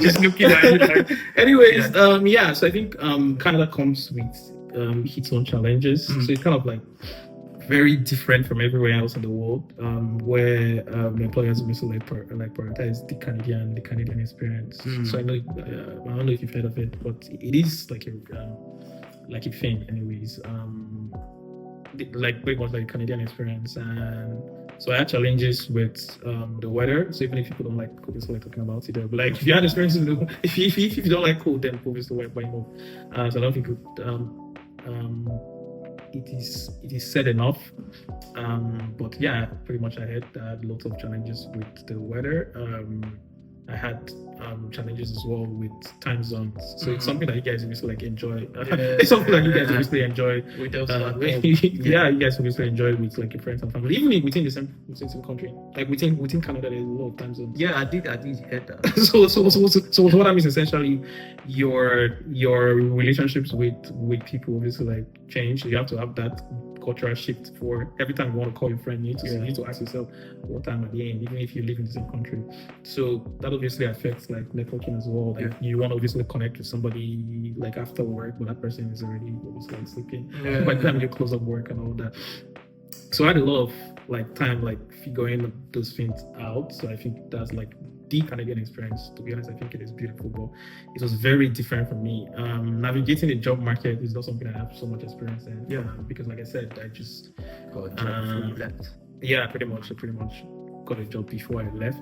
Just looking at it. Like, anyways, yeah. So I think Canada comes with its own challenges. So it's kind of like very different from everywhere else in the world, where employers also like prioritize the Canadian experience. So I know I don't know if you've heard of it, but it is like a thing, anyways. Like pretty much like Canadian experience, and so I had challenges with the weather. So even if people don't like cold, it's like talking about it, but like if you had experiences, if you don't like cold, then cold is the weather by more. So I don't think it is said enough, but yeah, pretty much I had lots of challenges with the weather. I had challenges as well with time zones, so it's something that you guys obviously like enjoy. It's something that you guys obviously enjoy. Yeah, you guys obviously enjoy with like your friends and family, even within the same country. Like within Canada, there's a lot of time zones. Yeah, I did hear that. So what that means essentially, your relationships with people obviously like change. You have to have that cultural shift for every time you want to call your friend. You need to ask yourself what time at the end, even if you live in the same country. So that obviously affects like networking as well. Like you want to obviously connect with somebody like after work, but that person is already obviously like sleeping. By the time you close up work and all that. So I had a lot of like time like figuring those things out. So I think that's like the Canadian experience. To be honest, I think it is beautiful, but it was very different for me. Navigating the job market is not something I have so much experience in. Yeah, because like I said, I just got a job before you left. Yeah, pretty much got a job before I left.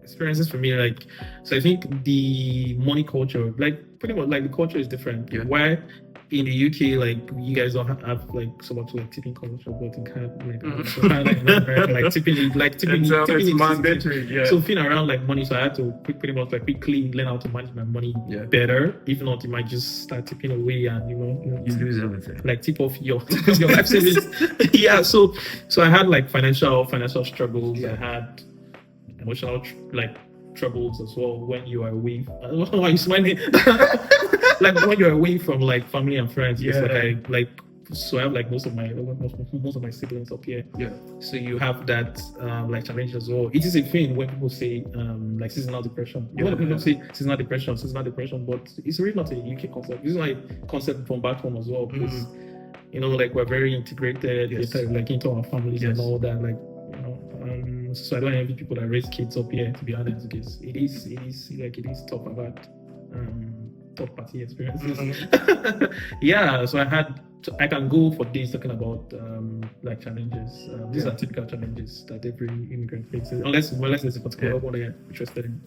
Experiences for me, like, so I think the money culture, like pretty much like the culture is different. Yeah. Why in the UK, like you guys don't have like so much like tipping culture, but in Canada, like in America, like tipping is mandatory. Yeah. So feeling around like money, so I had to pretty much like quickly learn how to manage my money better. If not, you might just start tipping away and you lose everything. Like tip off your life savings. Yeah. So I had like financial struggles. Yeah. I had emotional troubles as well when you are away. I don't know why you're smiling. Like when you're away from like family and friends. Yeah. So I have like most of my siblings up here. Yeah. So you have that like challenge as well. It is a thing when people say like seasonal depression. A lot of people say seasonal depression, but it's really not a UK concept. It's like a concept from back home as well. Because like we're very integrated, like into our families and all that. Like so I don't envy people that raise kids up here, to be honest, because it is tough about third party experiences. Yeah, so I can go for days talking about like challenges. These are typical challenges that every immigrant faces, unless there's a particular one you're interested in.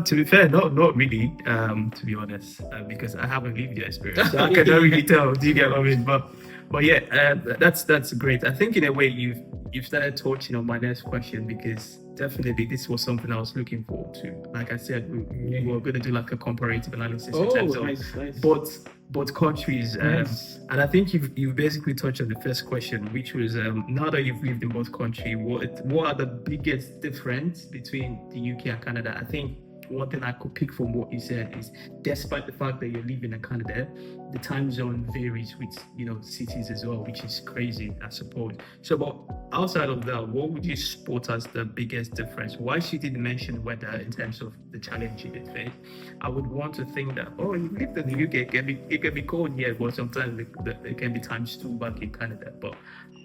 To be fair, not really. To be honest, because I haven't lived the experience, so I cannot really tell. Do you get what I mean? But yeah, that's great. I think in a way you've started touching on my next question, because definitely this was something I was looking forward to. Like I said, we were going to do like a comparative analysis in terms of nice. both countries. Nice. And I think you've basically touched on the first question, which was now that you've lived in both countries, what are the biggest difference between the UK and Canada? I think one thing I could pick from what you said is, despite the fact that you're living in Canada, the time zone varies with cities as well, which is crazy, I suppose. So, but outside of that, what would you spot as the biggest difference? Why she didn't mention weather in terms of the challenge you face? I would want to think that you lived in the UK, it can be cold here, but sometimes it can be times 2 back in Canada. But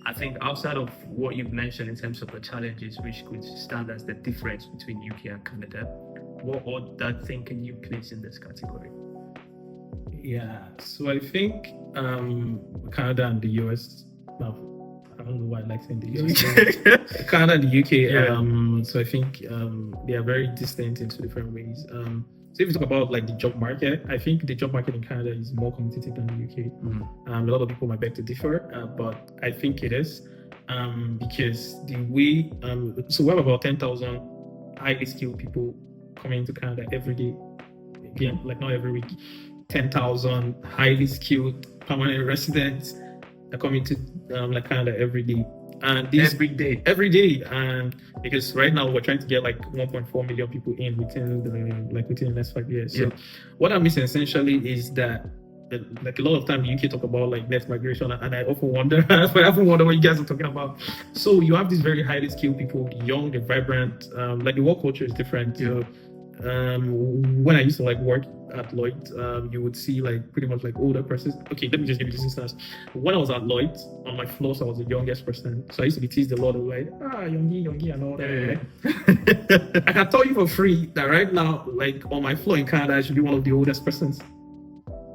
I think outside of what you've mentioned in terms of the challenges, which could stand as the difference between UK and Canada, what other thing can you place in this category? Yeah, so I think Canada and the US have don't know why I like saying the US. Canada and the UK. So I think they are very distant in two different ways. So if you talk about like the job market, I think the job market in Canada is more competitive than the UK. A lot of people might beg to differ, but I think it is because the way so we have about 10,000 highly skilled people coming into Canada every day. Again, like not every week. 10,000 highly skilled permanent residents are coming to like Canada every day. And these every day, and because right now we're trying to get like 1.4 million people in within the next 5 years. So what I'm missing essentially is that like a lot of time the UK talk about like net migration, and I often wonder what you guys are talking about. So you have these very highly skilled people, young and vibrant, like the work culture is different. So when I used to like work at Lloyd, you would see like pretty much like older persons. Okay, let me just give you this instance. When I was at Lloyd, on my floor, so I was the youngest person. So I used to be teased a lot of like, youngie and all that. Right? I can tell you for free that right now, like on my floor in Canada, I should be one of the oldest persons.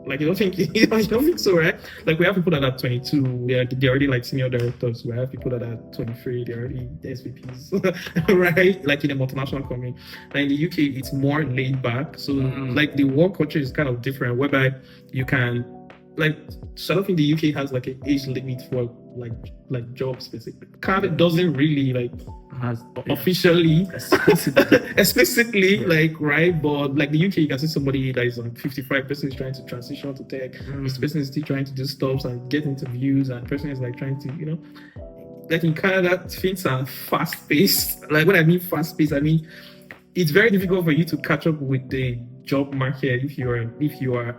Like you don't think so, right? Like we have people that are 22, they're already like senior directors. We have people that are 23, they're already SVPs, right? Like in a multinational company. And in the UK, it's more laid back. So like the work culture is kind of different, whereby you can like sort of in the UK has like an age limit for like job specific. Canada doesn't really like has officially explicitly like right, but like the UK you can see somebody that is on 55 person is trying to transition to tech. This person is still trying to do stuff and get interviews, and person is like trying to like in Canada things are fast paced. Like when I mean fast paced, I mean it's very difficult for you to catch up with the job market if you are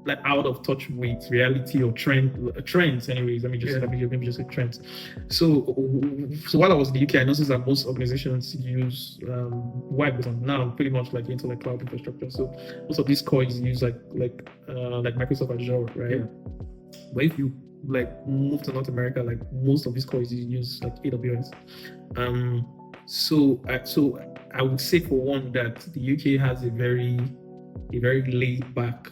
like out of touch with reality or trends. Anyways, let me just say trends. So while I was in the UK, I noticed that most organizations use web now pretty much like into like cloud infrastructure. So most of these cores use like Microsoft Azure, right? Yeah. But if you like move to North America, like most of these cores use like AWS. So I would say for one that the UK has a very laid back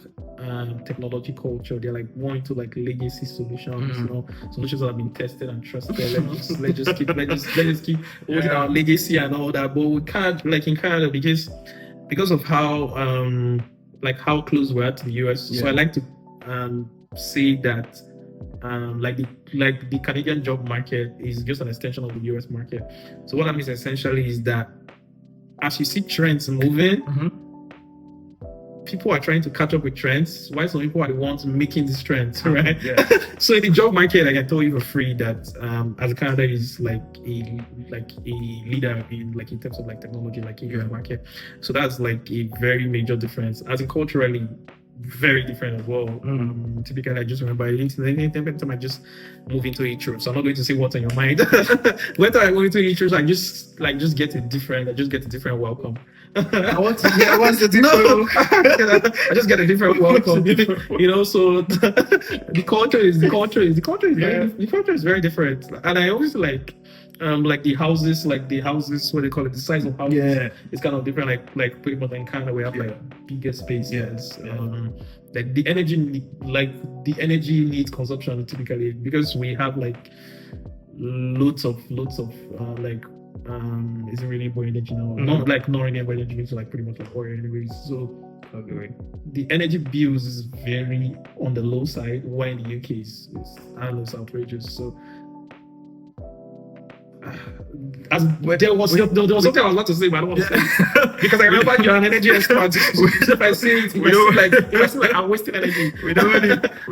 technology culture. They're like more into like legacy solutions, solutions that have been tested and trusted. Let's just keep holding our legacy and all that. But we can't, like in Canada, because of how how close we are to the US. So I like to say that like the Canadian job market is just an extension of the US market. So what I mean essentially is that as you see trends moving, people are trying to catch up with trends, while some people are the ones making these trends, right? So in the job market, I can tell you for free that as Canada is like a leader in terms of like technology, like in the market. So that's like a very major difference. As in culturally, very different as well. Typically, I just remember anytime I just move into intro. So I'm not going to say what's on your mind. When I move into intros, I just get a different welcome. I want to hear what's the different. I just get a different welcome. So the culture is very different, and I always like the houses, what they call it, the size of houses it's kind of different, like pretty much in Canada we have like bigger spaces. Like the energy needs consumption typically, because we have like loads of isn't renewable energy now. Not like non-renewable energy, means like pretty much like oil anyways. So the energy bills is very on the low side, while in the UK is outrageous. So there was something I was about to say, but I don't want to say it. Because I remember you're an energy expert. If I say it, it seems like I'm wasting energy. We don't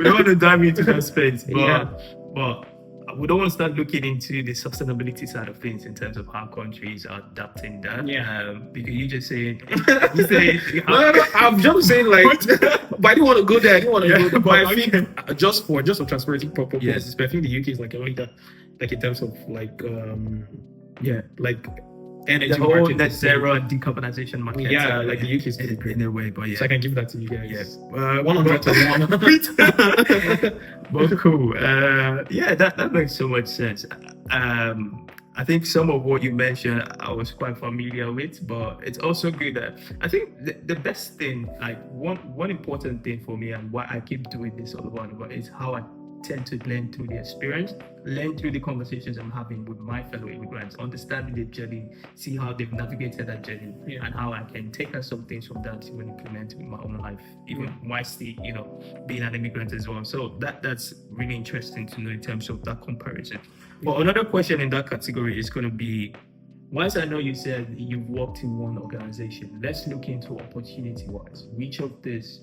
want to dive into that space, but we don't want to start looking into the sustainability side of things in terms of how countries are adapting that. Because you just saying, no, I'm just saying but I didn't want to go there. But I think just for transparency purposes, but I think the UK is like a leader, like in terms of like energy, the whole net zero and decarbonization market. Like the UK is in a way, but so I can give that to you guys. 100 to 1. But cool. That makes so much sense. I think some of what you mentioned I was quite familiar with, but it's also good that I think the best thing, like one important thing for me, and why I keep doing this all over is how I tend to learn through the experience, learn through the conversations I'm having with my fellow immigrants, understanding their journey, see how they've navigated that journey, and how I can take on some things from that to implement in my own life, even whilst being an immigrant as well. So that's really interesting to know in terms of that comparison. But another question in that category is going to be, once I know you said you've worked in one organization, let's look into opportunity-wise. Which of this,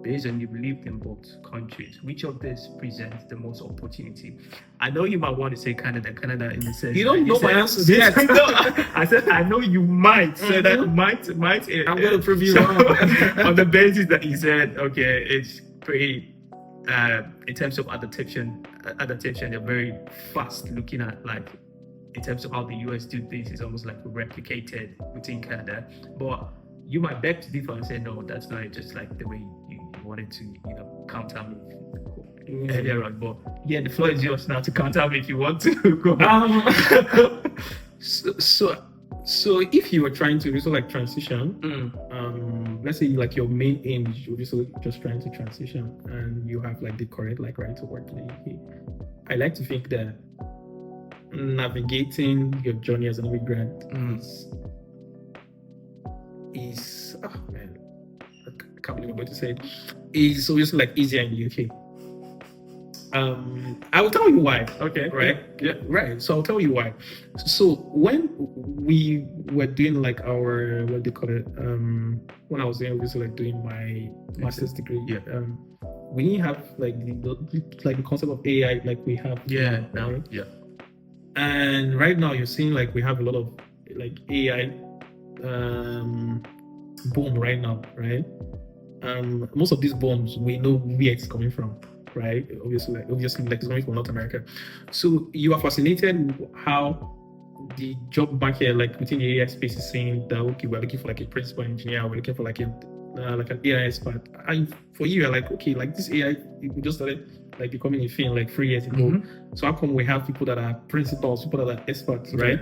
based on you've lived in both countries, which of this presents the most opportunity? I know you might want to say Canada in the sense you don't know my answers yes, yet. no, I said I know you might. So that might. I'm going to prove you wrong. On the basis that you said, okay, it's pretty. In terms of adaptation, they're very fast looking at, like, in terms of how the US do things, it's almost like replicated within Canada. But you might beg to differ and say, no, that's not just like the way you wanted to, counter me earlier on. But yeah, the floor is yours now to counter me if you want to. Go So if you were trying to also like transition, let's say like your main aim is obviously just trying to transition, and you have like the correct like right to work in the UK. I like to think that navigating your journey as an immigrant is oh man, I can't believe I'm going to say it, is obviously like easier in the UK. I will tell you why. Okay. Right. Yeah. Right. So I'll tell you why. So when we were doing like our what do you call it? When I was obviously like doing my master's degree. Yeah. We didn't have like the concept of AI like we have. Yeah. Now, right? Yeah. And right now you're seeing like we have a lot of like AI boom right now, right? Most of these booms we know where it's coming from. Right, obviously, like it's coming from North America. So you are fascinated how the job market, like within the AI space, is saying that okay, we're looking for like a principal engineer, we're looking for like an AI expert. And for you, you're like, okay, like this AI, we just started like becoming a thing like 3 years ago. So how come we have people that are principals, people that are experts, right?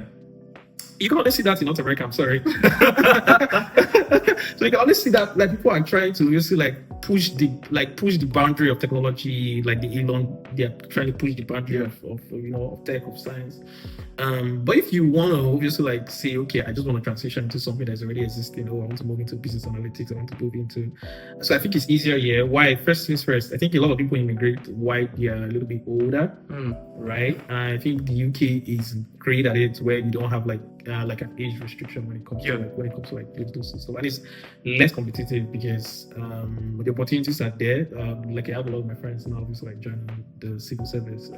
You can only see that in North America. I'm sorry. So you can only see that like people are trying to obviously like push the boundary of technology, like they're trying to push the boundary of tech, of science. But if you want to obviously like say, okay, I just want to transition into something that's already existing, or I want to move into business analytics, I want to move into, so I think it's easier here. Why? First things first, I think a lot of people immigrate while they're a little bit older, right? And I think the UK is great at it, where you don't have like an age restriction when it comes to those stuff, and it's less competitive because the opportunities are there. Like I have a lot of my friends now obviously like joining the civil service,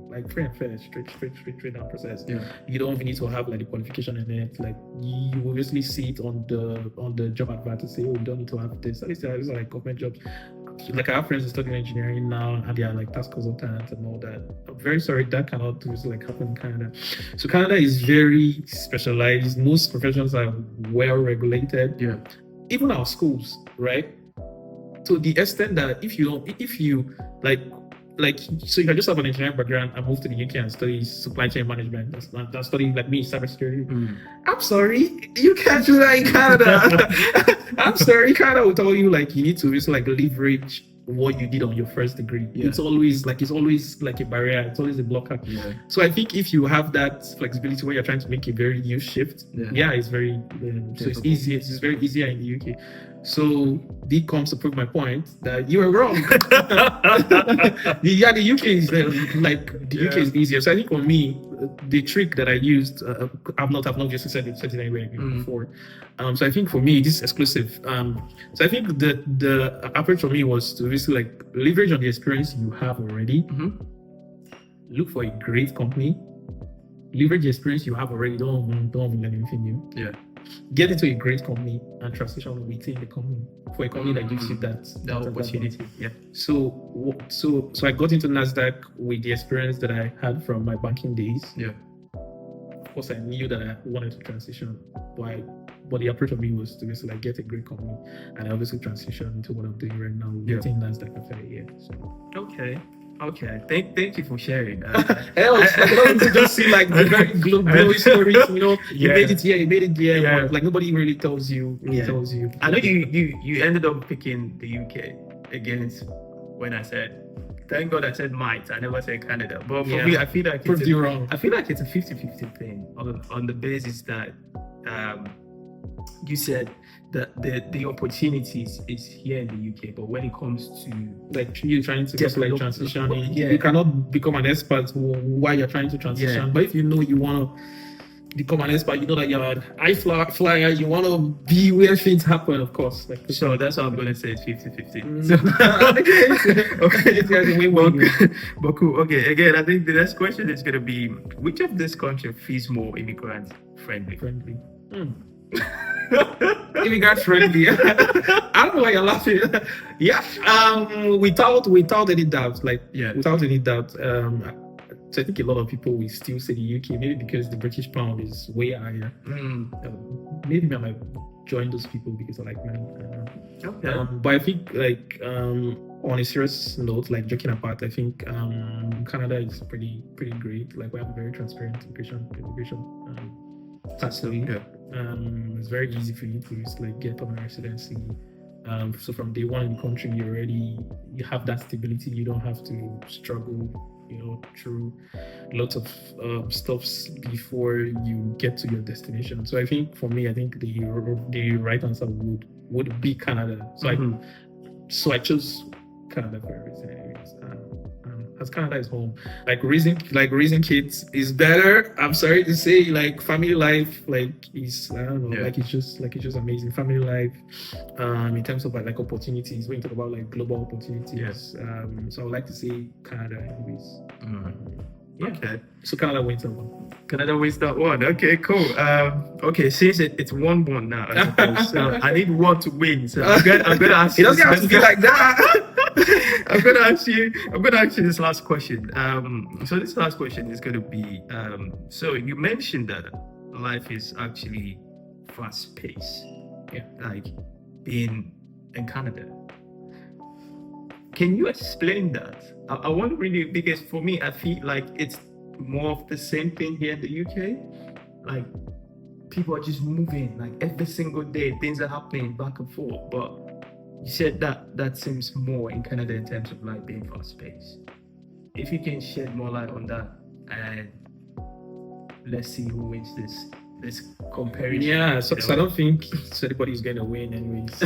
like free and fair, straight down process. You don't even need to have like the qualification in it. Like you obviously see it on the job advert to say, oh, you don't need to have this. At least these are like government jobs. Like I have friends who studying engineering now, and they are like task consultants and all that. I'm very sorry, that cannot like happen in Canada. So Canada is very specialized. Most professions are well regulated. Even our schools, right? To the extent that if you so you can just have an engineering background and move to the UK and study supply chain management, that's studying like me, cybersecurity. I'm sorry, you can't do that in Canada. I'm sorry, Canada will tell you like you need to just like leverage what you did on your first degree. It's always like a barrier, it's always a blocker. So I think if you have that flexibility where you're trying to make a very new shift, it's very so it's easy. It's very easier in the UK. So this comes to prove my point that you were wrong. The UK is UK is easier. So I think for me, the trick that I used, I've not just said it anywhere before. So I think for me, this is exclusive. So I think the approach for me was to basically like leverage on the experience you have already. Look for a great company. Leverage the experience you have already. Don't learn anything new. Get into a great company and transition within the company for a company that gives you that opportunity. So I got into Nasdaq with the experience that I had from my banking days. Of course, I knew that I wanted to transition, but the approach of me was to basically like get a great company, and I obviously transitioned into what I'm doing right now within Nasdaq after a year. So. Okay. Thank you for sharing. I to just see like the very glowy stories, you made it here, like nobody really tells you. I know you ended up picking the UK against when I said Thank God I said might. I never said Canada. But for Yeah. me, I feel like Proved you wrong. I feel like it's a 50-50 thing on the basis that you said that the opportunities is here in the UK, but when it comes to Like you trying to just like Develop- transition, yeah. you cannot become an expert while you're trying to transition. Yeah. But if you know you want to become an expert, you know that you're an high flyer, you want to be where things happen, of course. Like, so that's what I'm gonna say. It's 50-50. Mm. So, Okay, it's a win-win. but cool. Okay, again, I think the next question is gonna be: which of this country feels more immigrant friendly? Friendly. Immigrant friendly. I don't know why you're laughing. Yeah. Without any doubt, without any doubt. So I think a lot of people will still say the UK, maybe because the British pound is way higher. Maybe I might join those people because I like money. Okay. But I think on a serious note, like joking apart, I think Canada is pretty great. Like we have a very transparent immigration taxation. It's very easy for you to just like get permanent residency. So from day one in the country, you have that stability. You don't have to struggle, through lots of stuffs before you get to your destination. So I think for me, I think the right answer would be Canada. So I chose Canada for a reason, anyways. As Canada is home, like raising kids is better. I'm sorry to say, like family life, is I don't know, it's just amazing. Family life, in terms of like opportunities. When you talk about like global opportunities, so I would like to say Canada, anyways. Okay. So Canada wins that one. Canada wins that one. Okay, cool. Okay, since it's 1-1 now, I suppose, so I need one to win. So I'm gonna ask It you. doesn't have to be like that. I'm gonna ask you this last question. So this last question is gonna be so you mentioned that life is actually fast paced. Yeah. Like being in Canada. Can you explain that? I want really, because for me, I feel like it's more of the same thing here in the UK. Like people are just moving, like every single day, things are happening back and forth. But you said that seems more in Canada in terms of like being fast paced. If you can shed more light on that, and let's see who wins this comparison. Yeah, so I don't think anybody's going to win, anyways.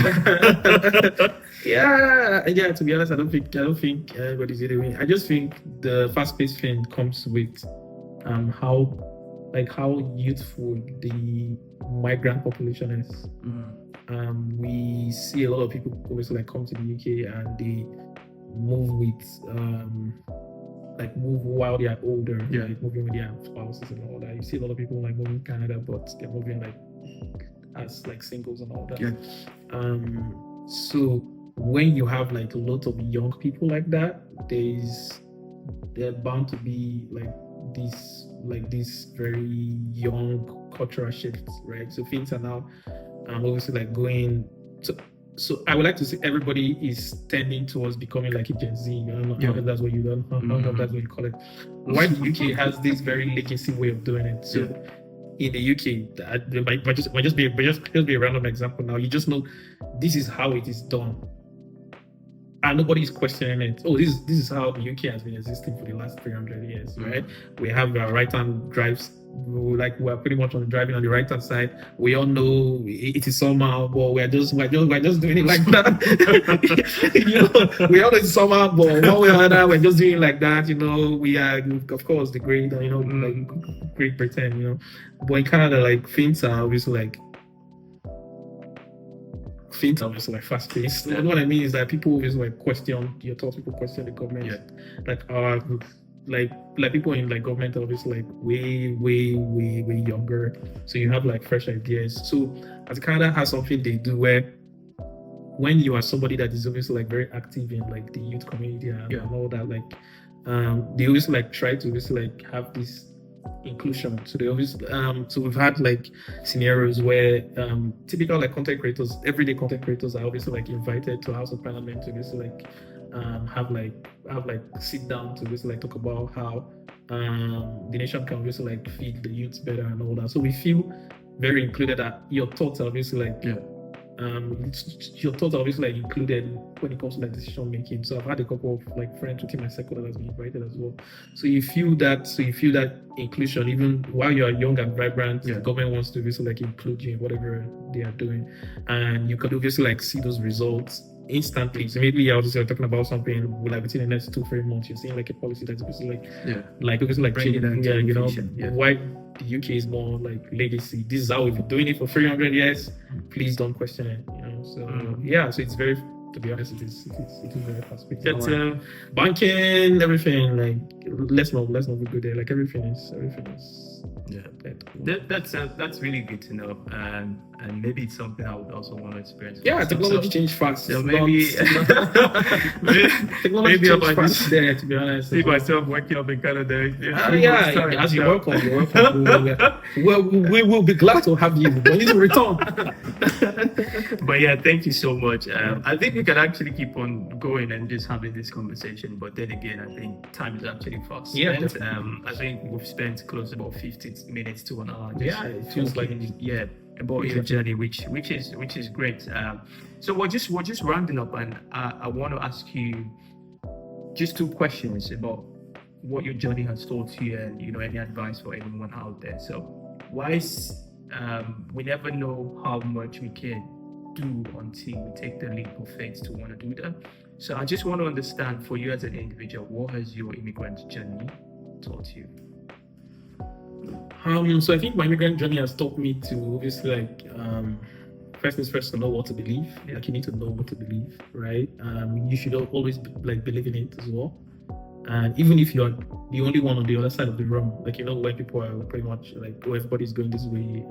yeah. To be honest, I don't think anybody's going to win. I just think the fast-paced thing comes with how youthful the migrant population is. We see a lot of people always like come to the UK and they move move while they are older, like moving with their spouses and all that. You see a lot of people like moving to Canada, but they're moving like as like singles and all that. So when you have like a lot of young people like that, they're bound to be like these very young cultural shifts, right? So things are now obviously like going to. So I would like to say everybody is tending towards becoming like a Gen Z. I don't know if that's what you don't. I don't know if that's what you call it. Why the UK has this very legacy way of doing it. So in the UK, might just be a random example. Now you just know this is how it is done, and nobody is questioning it. Oh, this is how the UK has been existing for the last 300 years, right? We have right-hand drives. We're pretty much on driving on the right hand side. We all know it is somehow, but we're just doing it like that. We all know it's somehow, but one way or another, we're just doing it like that. We are, of course, the great, like Great Britain. But in Canada, like things are obviously fast paced. What I mean is that people always like question your thoughts. People question the government, like people in like government are obviously like way younger, so you have like fresh ideas. So as Canada has something they do where when you are somebody that is obviously like very active in like the youth community and all that, like they always like try to obviously like have this inclusion. So they always so we've had like scenarios where typical like content creators, everyday content creators are obviously like invited to House of Parliament to obviously like have sit down to just like talk about how the nation can just like feed the youth better and all that. So we feel very included that your thoughts are obviously like your thoughts are obviously like included when it comes to like decision making. So I've had a couple of like friends within my circle that has been invited as well. So you feel that inclusion even while you are young and vibrant. The government wants to obviously like include you in whatever they are doing, and you can obviously like see those results instantly. So maybe I was just talking about something like within the next 2-3 months, you're seeing like a policy that's obviously like obviously like Bringing changing, that you know, inclusion, why the UK is more like legacy. This is how we've been doing it for 300 years. Please don't question it, you know. So so it's very, to be honest, it is very fast. That's banking, everything. Like let's not go there. Like everything is. That's really good to know, and maybe it's something I would also want to experience. Technology changed fast. So maybe technology changed fast there. To be honest, see myself working up in Canada. As you're welcome. Well, we will be glad to have you when you return. But thank you so much. I think we can actually keep on going and just having this conversation. But then again, I think time is actually fast spent. I think we've spent close to about 15 minutes to an hour. It feels like about your journey, which is great. So we're just rounding up, and I want to ask you just 2 questions about what your journey has taught you, and any advice for anyone out there. So we never know how much we can do until we take the leap of faith to want to do that. So I just want to understand, for you as an individual, what has your immigrant journey taught you? So I think my immigrant journey has taught me to obviously like first things first, to know what to believe. Like you need to know what to believe, right? You should always believe in it as well. And even if you're the only one on the other side of the room, like when people are pretty much like, oh, everybody's going this way,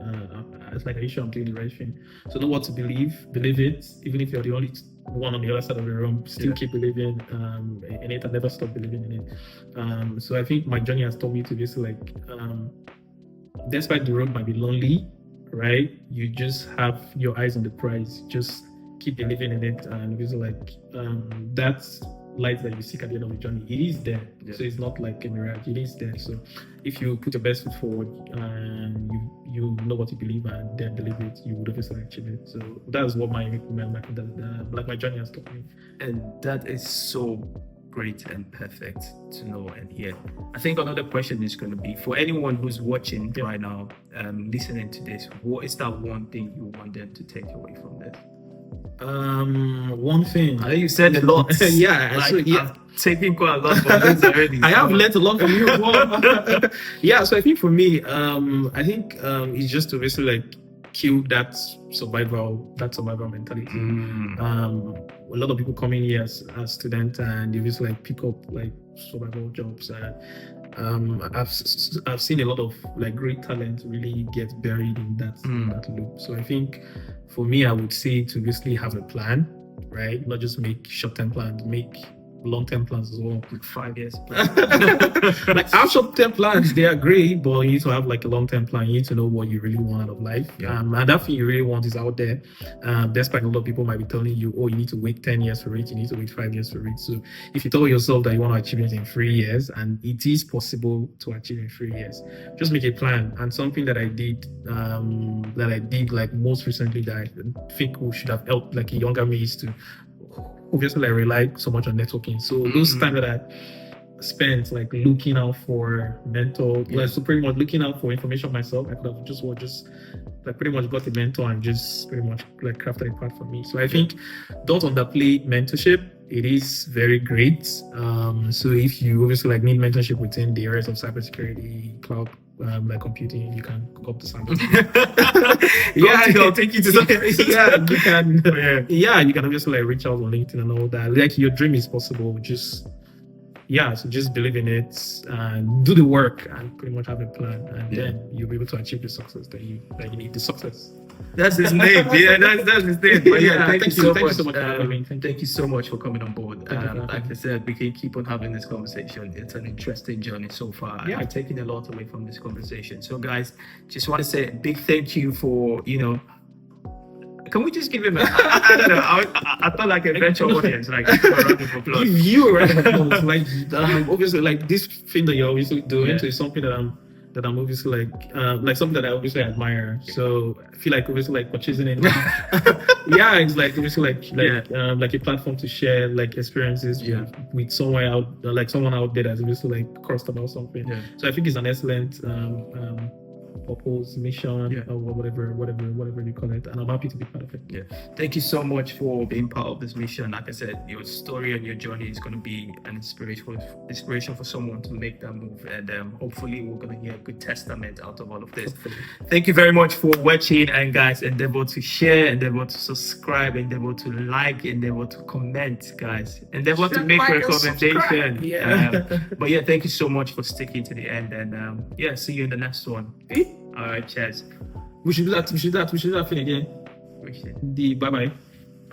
it's like, are you sure I'm doing the right thing? So know what to believe it. Even if you're the only one on the other side of the room, still keep believing in it and never stop believing in it. So I think my journey has taught me to basically like, despite the road might be lonely, right? You just have your eyes on the prize. Just keep believing in it, and it's like that's light that you seek at the end of the journey. It is there, so it's not like a mirage. It is there. So if you put your best foot forward and you know what you believe and then believe it, you would obviously achieve it. So that's what my journey has taught me. And that is so great and perfect to know and hear. I think another question is going to be, for anyone who's watching right now, listening to this, what is that one thing you want them to take away from this? One thing. I know you said a lot. I've taken quite a lot from this already. I have learned a lot from you as well. So I think for me, I think it's just to basically like kill that survival mentality. A lot of people come in here as students, and they just like pick up like survival jobs, and I've seen a lot of like great talent really get buried in that loop. So I think for me, I would say to basically have a plan, right? Not just make short-term plans, make long-term plans as well. Like 5 years. Like our short-term plans, they are great, but you need to have like a long-term plan. You need to know what you really want out of life. And that thing you really want is out there. Despite a lot of people might be telling you, oh, you need to wait 10 years for it, you need to wait 5 years for it. So if you tell yourself that you want to achieve it in 3 years, and it is possible to achieve in 3 years, just make a plan. And something that I did like most recently that I think we should have helped like a younger me is to obviously I rely so much on networking. So those time that I spent like looking out for mentor, like so pretty much looking out for information myself, I could have just like pretty much got a mentor and just pretty much like crafted a path for me. So I think don't underplay mentorship. It is very great. So if you obviously like need mentorship within the areas of cybersecurity, cloud, like computing, you can go up to something. I'll take you to something. You can. You can obviously like reach out on LinkedIn and all that. Like your dream is possible. So just believe in it and do the work and pretty much have a plan, and then you'll be able to achieve the success that you need. The success. That's his name. That's his name. But thank you so much. Thank you so much for coming on board. Like I said, we can keep on having this conversation. It's an interesting journey so far. I've taken a lot away from this conversation. So guys, just want to say a big thank you for, can we just give him I don't know, I thought like a virtual audience, like a round of applause. Give you a round of applause. Like obviously like this thing that you're obviously doing is something that I'm that I'm obviously like something that I obviously admire. So I feel like obviously like purchasing it. Yeah, it's like obviously like a platform to share like experiences with someone out there that's obviously like crossed about something. Yeah. So I think it's an excellent purpose, mission, or whatever you call it, and I'm happy to be part of it. Yeah, thank you so much for being part of this mission. Like I said, your story and your journey is going to be an inspiration for someone to make that move, and hopefully we're going to hear a good testament out of all of this. Hopefully. Thank you very much for watching, and guys, endeavor to share, endeavor to subscribe, endeavor to like, endeavor to comment, guys, endeavor to make recommendation. But yeah, thank you so much for sticking to the end, and see you in the next one. All right, cheers. We should do that thing again. The bye-bye.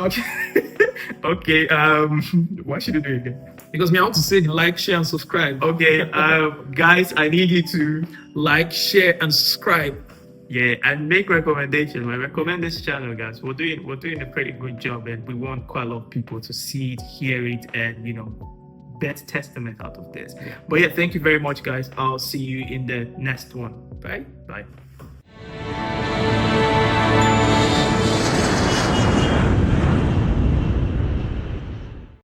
Okay. Okay. Why should we do it again? Because I want to say the like, share, and subscribe. Okay. Guys, I need you to like, share, and subscribe. Yeah, and make recommendations. I recommend this channel, guys. We're doing a pretty good job, and we want quite a lot of people to see it, hear it, and get testament out of this. But yeah, thank you very much, guys. I'll see you in the next one. Bye.